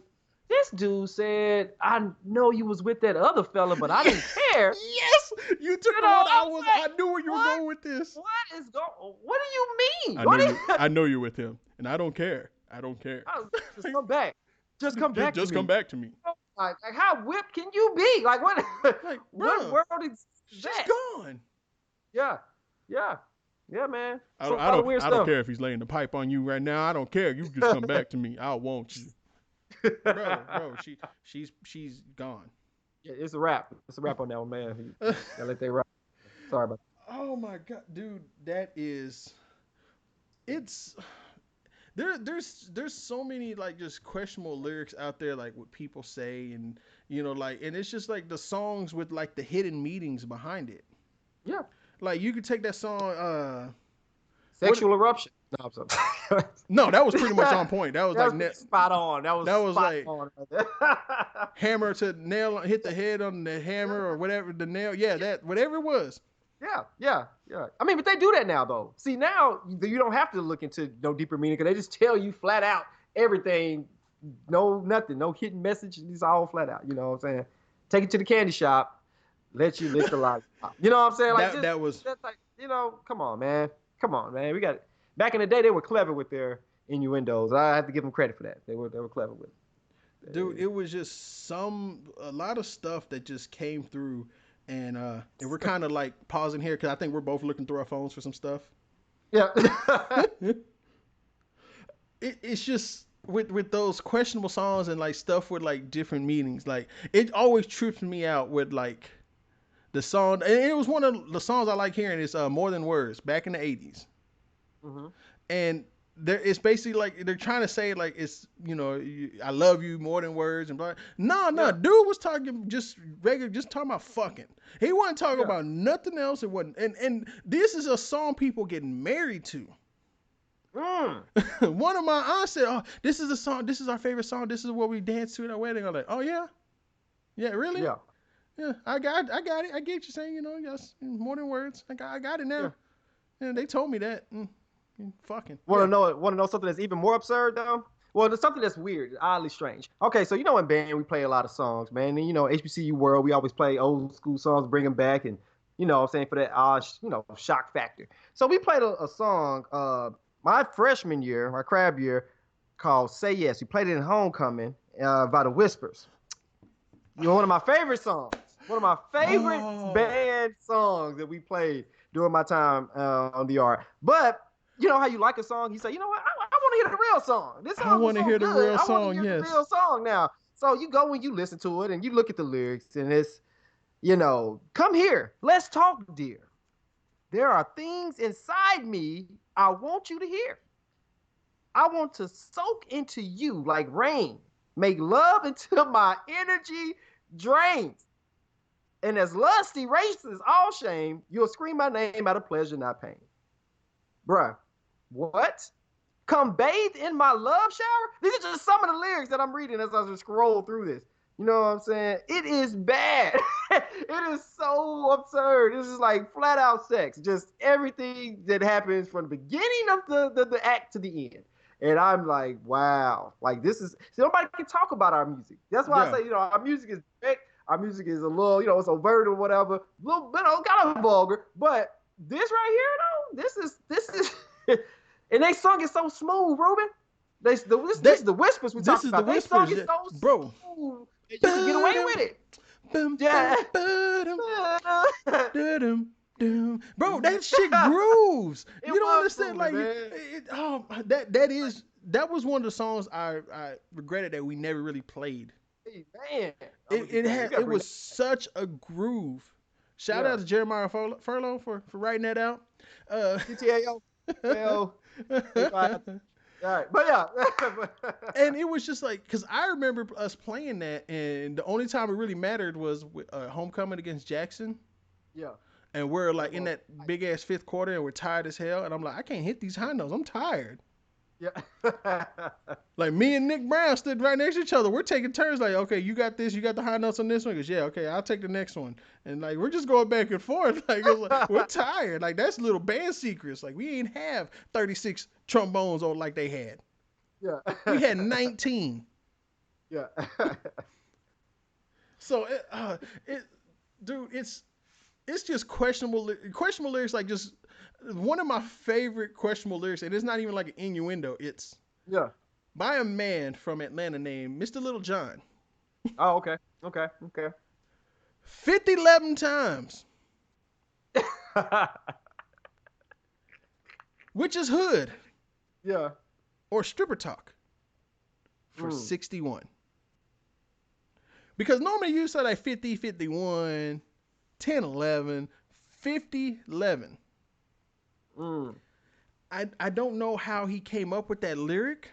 this dude said, I know you was with that other fella, but I didn't care. Yes, you took the one I was like, I knew where you were what? going with this. What is going? What do you mean? I know you. I know you're with him, and I don't care. I don't care. Just come back. Just come back to just come me. back to me. Like how whipped can you be? Like what? Like, what bro, world is she's that? gone. Yeah, yeah, yeah, man. I So don't. a lot of weird I don't stuff. care if he's laying the pipe on you right now. I don't care. You just come back to me. I want you, bro. She's gone. Yeah, it's a wrap. It's a wrap on that one, man. Gotta let that wrap. Sorry about Oh my god, dude, that is. It's There's so many like just questionable lyrics out there, like what people say, and like, and it's just like the songs with like the hidden meanings behind it. Yeah. Like you could take that song, what? Sexual eruption. No, I'm sorry. No, that was pretty much on point. That was That like was spot on. That was that was spot like on right there. hammer to nail, hit the head on the hammer or whatever the nail. Yeah, that whatever it was. Yeah. I mean, but they do that now, though. See, now you don't have to look into no deeper meaning because they just tell you flat out everything. No, nothing. No hidden message. It's all flat out. You know what I'm saying? Take it to the candy shop. Let you lick the lollipop. You know what I'm saying? Like that was that's like, come on, man. Come on, man. We got it. Back in the day, they were clever with their innuendos. I have to give them credit for that. They were clever with it. Dude, it was just a lot of stuff that just came through, and we're kind of like pausing here because I think we're both looking through our phones for some stuff. Yeah. It's just with those questionable songs and like stuff with like different meanings. Like it always trips me out with like the song, and it was one of the songs I like hearing is "More Than Words" back in the '80s, and it's basically like they're trying to say like it's I love you more than words and blah. No, Yeah. dude was talking just regular, just talking about fucking. He wasn't talking about nothing else. It wasn't, and this is a song people getting married to. One of my aunts said, "Oh, this is a song. This is our favorite song. This is what we dance to at our wedding." I'm like, "Oh yeah, really? Yeah. I got it. I get you saying, yes, more than words. I got it now. And they told me that. Fucking. Want to know something that's even more absurd though? Well, there's something that's weird, oddly strange. Okay, so in band we play a lot of songs, man. And HBCU world, we always play old school songs, bring them back, and what I'm saying, for that shock factor. So we played a song my freshman year, my crab year, called "Say Yes." We played it in homecoming by the Whispers. One of my favorite songs. One of my favorite band songs that we played during my time on the art. But you know how you like a song, you say, you know what, I want to hear the real song. This song I want to hear the real song. I want to hear the real song now. So you go and you listen to it and you look at the lyrics and it's, come here, let's talk, dear. There are things inside me I want you to hear. I want to soak into you like rain, make love until my energy drains. And as lust erases all shame, you'll scream my name out of pleasure, not pain. Bruh, what? Come bathe in my love shower? These are just some of the lyrics that I'm reading as I just scroll through this. You know what I'm saying? It is bad. It is so absurd. This is like flat out sex. Just everything that happens from the beginning of the act to the end. And I'm like, wow. Like see, nobody can talk about our music. That's why I say, our music is big. Our music is a little, it's overt or whatever. A little bit, kind of vulgar. But this right here, though, this is, and they sung it so smooth, Ruben. This is the Whispers we talking about. They sung it so bro. smooth that you can get away with it. Yeah. Bro, that shit grooves. You don't understand, that was one of the songs I regretted that we never really played. Hey, man, it was such a groove. Shout out to Jeremiah Furlow for writing that out. CTAO. All right, but yeah. And it was just like, because I remember us playing that, and the only time it really mattered was homecoming against Jackson. Yeah. And we're like in that big ass fifth quarter, and we're tired as hell. And I'm like, I can't hit these high notes. I'm tired. Yeah. Like me and Nick Brown stood right next to each other. We're taking turns. Like, okay, you got this. You got the high notes on this one. Because okay, I'll take the next one. And like, we're just going back and forth. Like, we're tired. Like, that's little band secrets. Like, we ain't have 36 trombones on like they had. Yeah. We had 19. Yeah. So dude, it's just questionable lyrics. Like, just one of my favorite questionable lyrics, and it's not even like an innuendo. It's by a man from Atlanta named Mr. Little John. Oh, okay. 50-11 times. Which is hood. Yeah. Or stripper talk for 61. Because normally you say like 50, 51, 10, 11, 50, 11. I don't know how he came up with that lyric.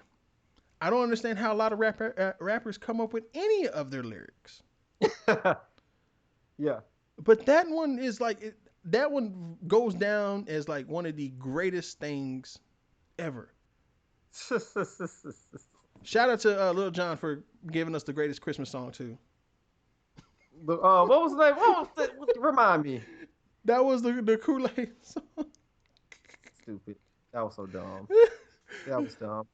I don't understand how a lot of rappers come up with any of their lyrics. Yeah. But that one is like that one goes down as like one of the greatest things ever. Shout out to Lil Jon for giving us the greatest Christmas song too. What was the name? Remind me. That was the Kool Aid song. Stupid. That was so dumb. That was dumb.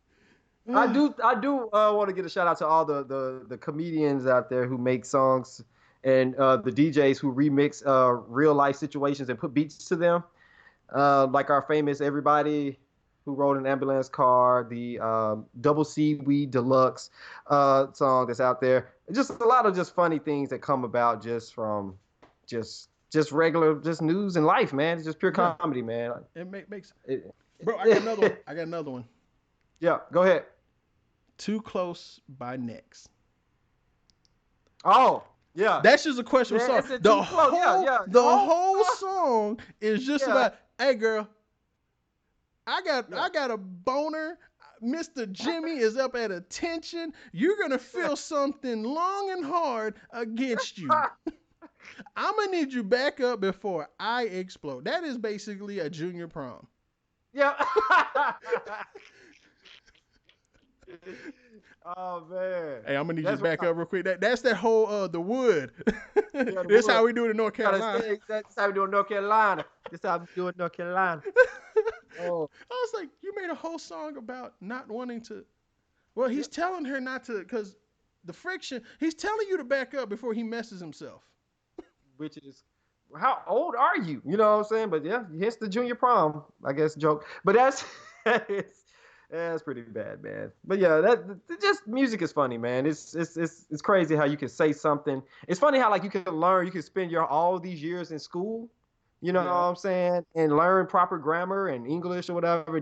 I do want to get a shout out to all the comedians out there who make songs and the DJs who remix real life situations and put beats to them. Like our famous Everybody Who Rode an Ambulance Car, the Double Seaweed Deluxe song that's out there. Just a lot of just funny things that come about just from just regular just news and life, man. It's just pure comedy, man. It makes bro. I got another one. I got another one. Yeah, go ahead. Too Close by Next. Oh, yeah. That's just a question song. The whole song is just about, hey girl, I got a boner. Mr. Jimmy is up at attention. You're gonna feel something long and hard against you. I'm gonna need you back up before I explode. That is basically a junior prom. Yeah. Oh man. Hey, I'm gonna need you back up real quick. That's that whole the wood. This how we do it in North Carolina. That's how we do it in North Carolina. This how we do it in North Carolina. Oh. I was like, you made a whole song about not wanting to. Well, he's telling her not to, because the friction. He's telling you to back up before he messes himself. Which is, how old are you? You know what I'm saying? But yeah, hence the junior prom, I guess, joke. But that's pretty bad, man. But yeah, that just music is funny, man. It's crazy how you can say something. It's funny how like you can learn, you can spend all these years in school, you know what I'm saying, and learn proper grammar and English or whatever.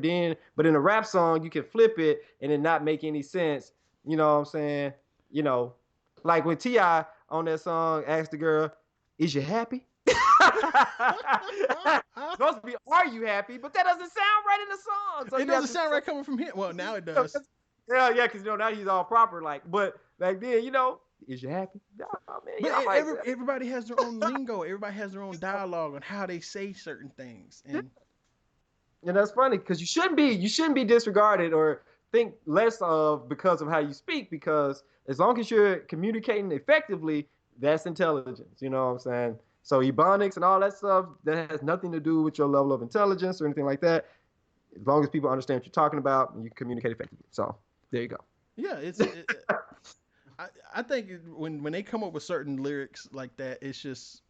But in a rap song, you can flip it and it not make any sense. You know what I'm saying? You know, like when T.I. on that song asked the girl, "Is you happy?" Supposed to be, "Are you happy?" But that doesn't sound right in the song. So it doesn't sound right coming from him. Well, now it does. Yeah, because now he's all proper, like. But back then, is you happy? Oh, man, but everybody has their own lingo. Everybody has their own dialogue on how they say certain things, and that's funny because you shouldn't be disregarded or think less of because of how you speak. Because as long as you're communicating effectively, that's intelligence. You know what I'm saying? So ebonics and all that stuff, that has nothing to do with your level of intelligence or anything like that. As long as people understand what you're talking about and you communicate effectively. So there you go. Yeah, I think when they come up with certain lyrics like that, it's just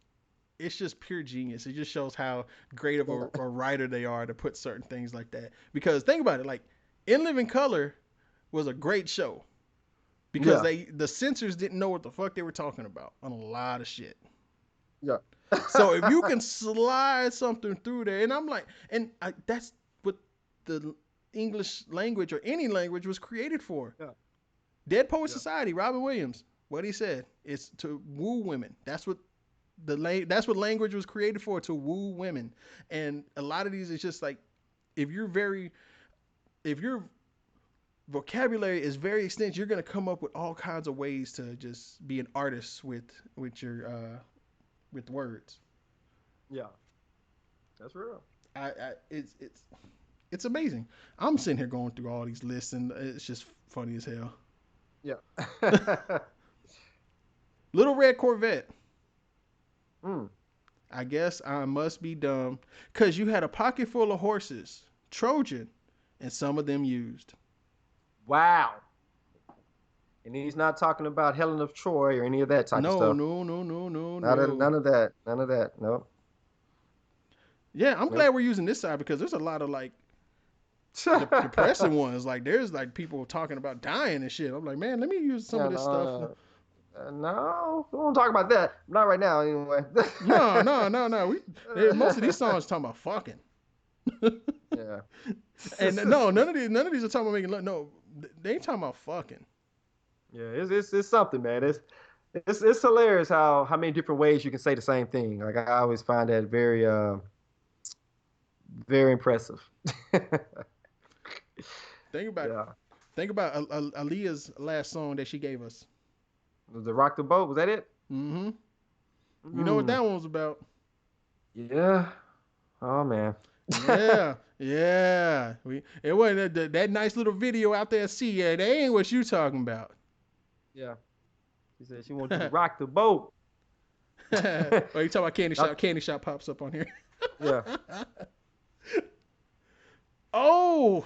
pure genius. It just shows how great of a writer they are to put certain things like that. Because think about it, like In Living Color was a great show because the censors didn't know what the fuck they were talking about on a lot of shit. Yeah. So if you can slide something through there, and I'm like, that's what the English language or any language was created for. Yeah. Dead Poet Society, Robin Williams, what he said, it's to woo women. That's what language was created for, to woo women. And a lot of these is just like, if your vocabulary is very extensive, you're gonna come up with all kinds of ways to just be an artist with your with words. Yeah, that's real. It's amazing. I'm sitting here going through all these lists and it's just funny as hell. Yeah. Little Red Corvette. Mm. I guess I must be dumb because you had a pocket full of horses, Trojan, and some of them used. Wow. And he's not talking about Helen of Troy or any of that type of stuff. No. None of that. No. Yeah, I'm glad we're using this side because there's a lot of like depressing ones. Like there's like people talking about dying and shit. I'm like, man, let me use some of this stuff. No, we won't talk about that. Not right now, anyway. No. Most of these songs talking about fucking. Yeah. And no, none of these are talking about making love. No, they ain't talking about fucking. Yeah, it's something, man. It's hilarious how many different ways you can say the same thing. Like I always find that very very impressive. Think about Yeah. Aaliyah's last song that she gave us. Was the Rock the Boat? Was that it? Mm-hmm. You know what Mm. that one was about? Yeah. Oh man. Yeah, yeah. It wasn't that nice little video out there. See, yeah, that ain't what you talking about. Yeah. She said she wants you to rock the boat. Oh, you talking about Candy That's- Shop? Candy Shop pops up on here. yeah. Oh,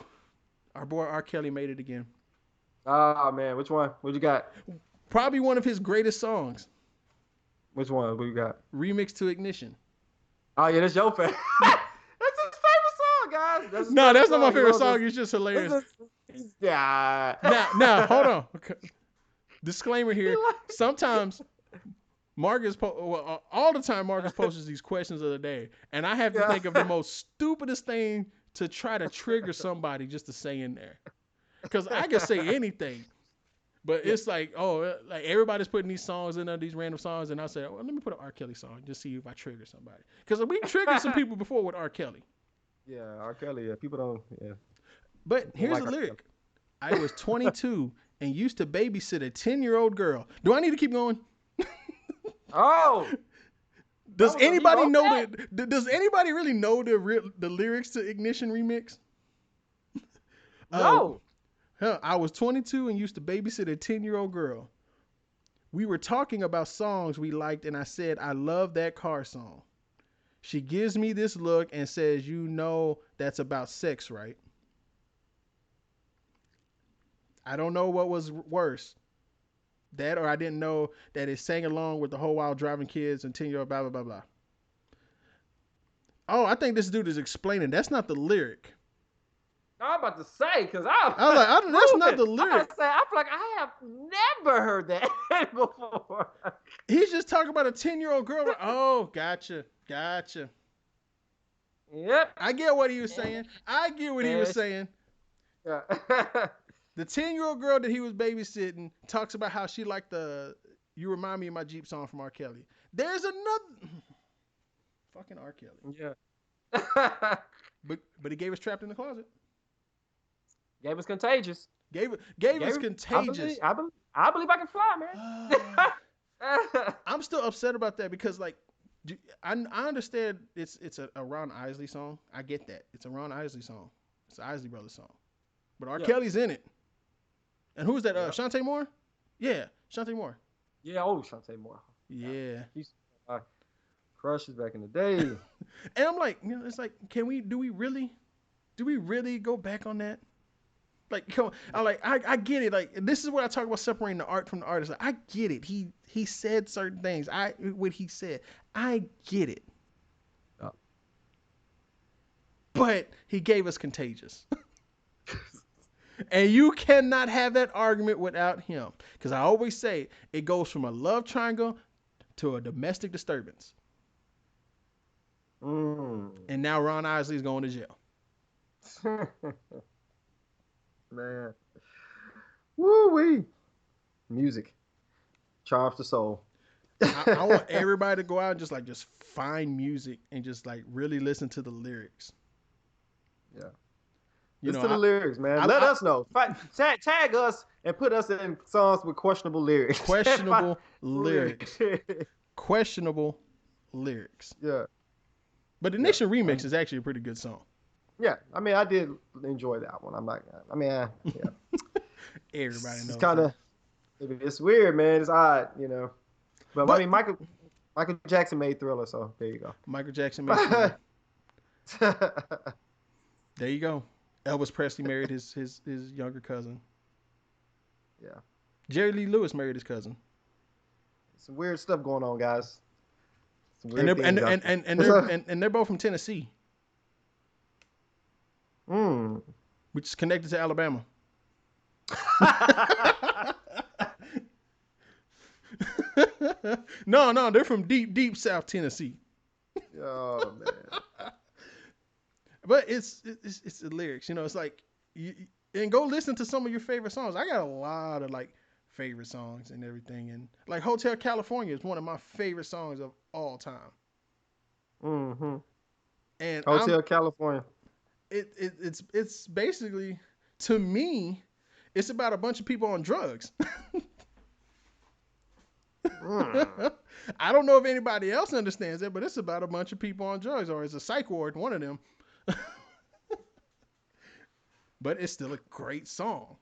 our boy R. Kelly made it again. Oh man, which one? What you got? Probably one of his greatest songs. Which one? What you got? Remix to Ignition. Oh yeah, that's your favorite. That's his favorite song, guys. That's his No, favorite that's not my song. He favorite loves song. this. It's just hilarious. Yeah. Now, hold on. Disclaimer He here. likes- Sometimes all the time Marcus posts these questions of the day, and I have to Yeah. think of the most stupidest thing to try to trigger somebody just to say in there, because I can say anything, but it's like, oh, like everybody's putting these songs in there, these random songs, and I say, well, let me put an R. Kelly song just see if I trigger somebody, because we triggered some people before with R. Kelly. Yeah, R. Kelly. Yeah, people don't. Yeah. But Don't here's like the R. lyric: I was 22 and used to babysit a 10-year-old girl. Do I need to keep going? Oh. Does He anybody wrote know that? Does anybody really know the lyrics to Ignition remix? No. I was 22 and used to babysit a 10-year-old girl. We were talking about songs we liked, and I said I love that car song. She gives me this look and says, "You know that's about sex, right?" I don't know what was worse, that or I didn't know that it sang along with the whole while driving kids and 10-year-old blah blah blah blah. Oh, I think this dude is explaining. That's not the lyric. I'm about to say because I was like, that's not the I'm lyric. about to say I feel like I have never heard that before. He's just talking about a 10-year-old girl. Oh, gotcha. Yep. I get what he was saying. Yeah. The 10-year-old girl that he was babysitting talks about how she liked "You Remind Me of My Jeep" song from R. Kelly. There's another fucking R. Kelly. Yeah. But he gave us Trapped in the Closet. Gave us Contagious. Gave us Contagious. I believe I can fly, man. I'm still upset about that because like I understand it's a Ron Isley song. I get that. It's a Ron Isley song. It's an Isley Brothers song. But R. Kelly's in it. And who's that? Shantae Moore? Yeah, Shantae Moore. Yeah, Shantae Moore. Yeah. She's crushes back in the day. And I'm like, it's like, do we really go back on that? Like, come on, I get it. Like, this is what I talk about separating the art from the artist. Like, I get it. He said certain things. What he said, I get it. Oh. But he gave us Contagious. And you cannot have that argument without him. Because I always say it goes from a love triangle to a domestic disturbance. And now Ron Isley's going to jail. Man. Woo-wee. Music. Charms the soul. I want everybody to go out and just find music and just like really listen to the lyrics. Yeah. You Listen know, to the lyrics, man. Let us know. Tag us and put us in songs with questionable lyrics. Questionable lyrics. Questionable lyrics. Yeah. But the Ignition remix is actually a pretty good song. Yeah. I mean, I did enjoy that one. Yeah. Everybody knows. It's kind of, it's weird, man. It's odd, But I mean, Michael Jackson made Thriller, so there you go. Michael Jackson made Thriller. There you go. Elvis Presley married his younger cousin. Yeah. Jerry Lee Lewis married his cousin. Some weird stuff going on, guys. And they're both from Tennessee. Which is connected to Alabama. No, they're from deep South Tennessee. Oh man. But it's the lyrics, it's like and go listen to some of your favorite songs. I got a lot of like favorite songs and everything, and like Hotel California is one of my favorite songs of all time. And Hotel California. it's basically, to me, it's about a bunch of people on drugs. I don't know if anybody else understands it, but it's about a bunch of people on drugs, or it's a psych ward, one of them. But it's still a great song.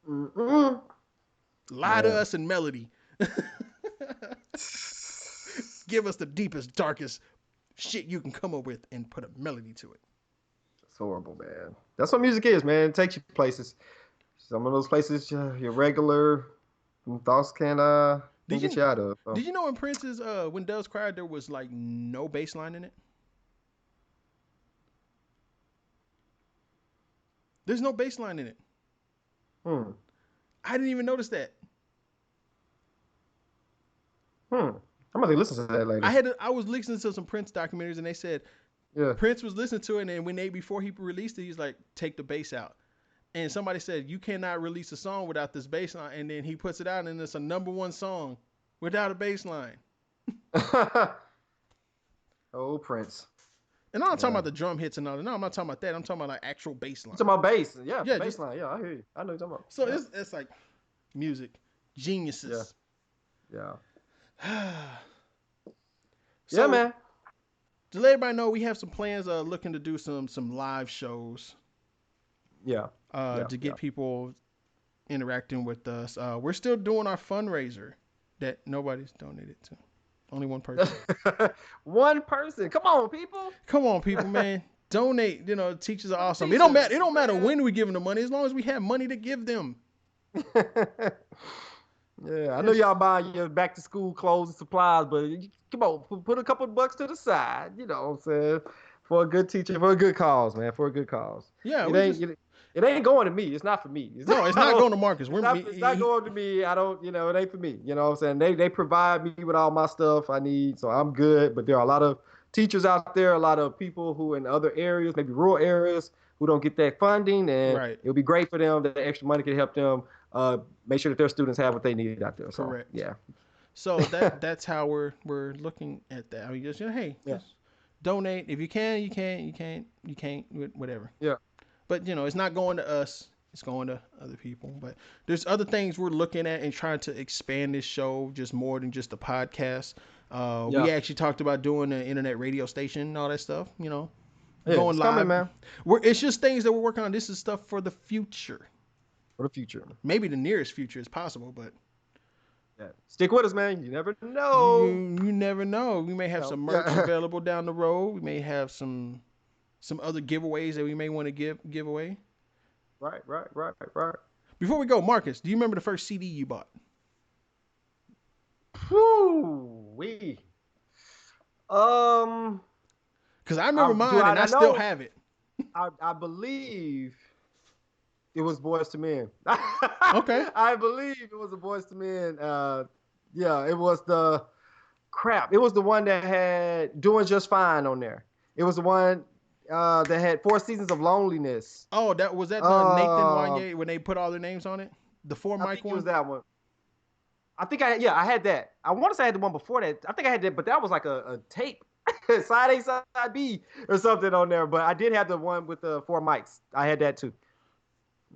Mm-mm. Lie to us in melody. Give us the deepest, darkest shit you can come up with and put a melody to it. It's horrible, man. That's what music is, man. It takes you places. Some of those places your regular thoughts can get you out of. So. Did you know in Prince's When Doves Cry there was like no bass line in it? There's no bass line in it. I didn't even notice that. I'm gonna listen to that later. I was listening to some Prince documentaries and they said Prince was listening to it, and when before he released it, he's like, take the bass out. And somebody said, you cannot release a song without this bass line, and then he puts it out and it's a #1 song without a bass line. Oh, Prince. And I'm not talking about the drum hits and all that. No, I'm not talking about that. I'm talking about like actual bass line. You're talking about bass. Yeah, bass line. Yeah, I hear you. I know what you're talking about. So it's like music. Geniuses. Yeah. So, yeah, man. To let everybody know, we have some plans looking to do some live shows. To get people interacting with us. We're still doing our fundraiser that nobody's donated to. Only one person. One person. Come on, people, man. Donate. Teachers are awesome. It don't matter when we give them the money, as long as we have money to give them. Yeah, I know y'all buying your back to school clothes and supplies, but come on, put a couple of bucks to the side. You know what I'm saying? For a good teacher, for a good cause, man. For a good cause. Yeah, it ain't going to me. It's not for me. It's not going to Marcus. It's not going to me. I don't, it ain't for me. You know what I'm saying? They provide me with all my stuff I need, so I'm good. But there are a lot of teachers out there, a lot of people who in other areas, maybe rural areas, who don't get that funding, and it would be great for them. That extra money could help them make sure that their students have what they need out there. So, correct. Yeah. So that's how we're looking at that. I mean, just just donate if you can. You can't, whatever. Yeah. But it's not going to us. It's going to other people. But there's other things we're looking at and trying to expand this show just more than just a podcast. We actually talked about doing an internet radio station and all that stuff. Going live. Coming, man. It's just things that we're working on. This is stuff for the future. For the future. Maybe the nearest future is possible, but stick with us, man. You never know. You never know. We may have some merch available down the road. We may have some other giveaways that we may want to give away. Right. Before we go, Marcus, do you remember the first CD you bought? Woo-wee. Because I remember mine, and I still have it. I believe it was Boys to Men. Okay. I believe it was a Boys to Men. It was the crap. It was the one that had Doing Just Fine on there. It was the one that had 4 Seasons of Loneliness. Oh, was that the Nathan Wanye when they put all their names on it? The 4 mic one? I think it was that one. I think I had that. I want to say I had the one before that. I think I had that, but that was like a tape. Side A, side B or something on there. But I did have the one with the 4 mics. I had that too.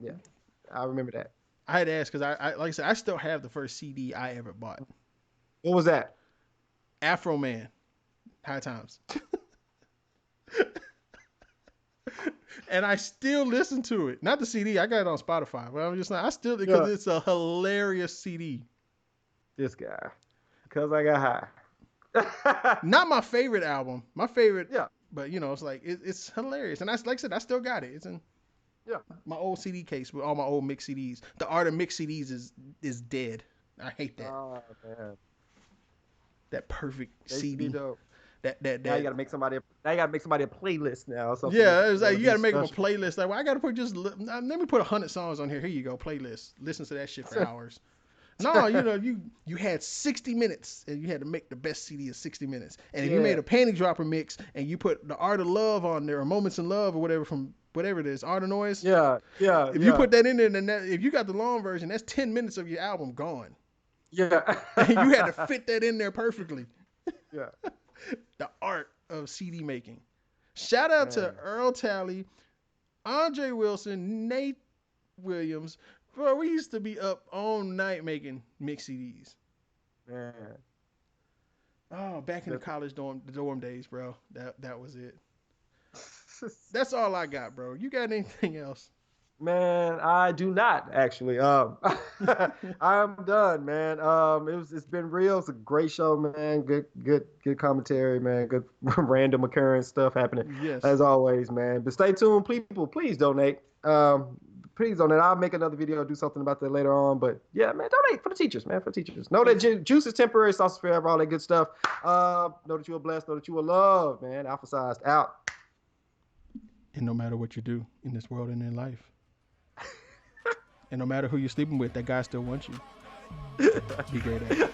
Yeah, I remember that. I had to ask because I like I said, I still have the first CD I ever bought. What was that? Afro Man, High Times. And I still listen to it. Not the CD. I got it on Spotify. But I'm just like, because it's a hilarious CD. This guy. Because I got high. Not my favorite album. My favorite. Yeah. But, it's like, it's hilarious. And like I said, I still got it. It's in my old CD case with all my old mix CDs. The art of mix CDs is dead. I hate that. Oh, man. That perfect CD. That now you gotta make somebody a playlist now or something. Yeah, it's like you gotta make them a playlist. Like, well, I gotta put let me put 100 songs on here. Here you go, playlist. Listen to that shit for hours. No, you had 60 minutes and you had to make the best CD of 60 minutes. And if you made a panty dropper mix and you put the Art of Love on there or Moments in Love or whatever from whatever it is, Art of Noise. Yeah. If you put that in there, then if you got the long version, that's 10 minutes of your album gone. Yeah. And you had to fit that in there perfectly. Yeah. The art of CD making. Shout out to Man. Earl Talley, Andre Wilson, Nate Williams. Bro, we used to be up all night making mix CDs. Man. Oh, back in the college dorm days, bro. That was it. That's all I got, bro. You got anything else? Man, I do not actually. I'm done, man. It's been real. It's a great show, man. Good commentary, man. Good random occurrence stuff happening Yes. as always, man. But stay tuned, people. Please donate. Please donate. I'll make another video, do something about that later on. But yeah, man, donate for the teachers, man. For the teachers. Know that juice is temporary, sauce is forever, all that good stuff. Know that you are blessed. Know that you are loved, man. Alpha sized out. And no matter what you do in this world and in life. And no matter who you're sleeping with, that guy still wants you. Be great at it.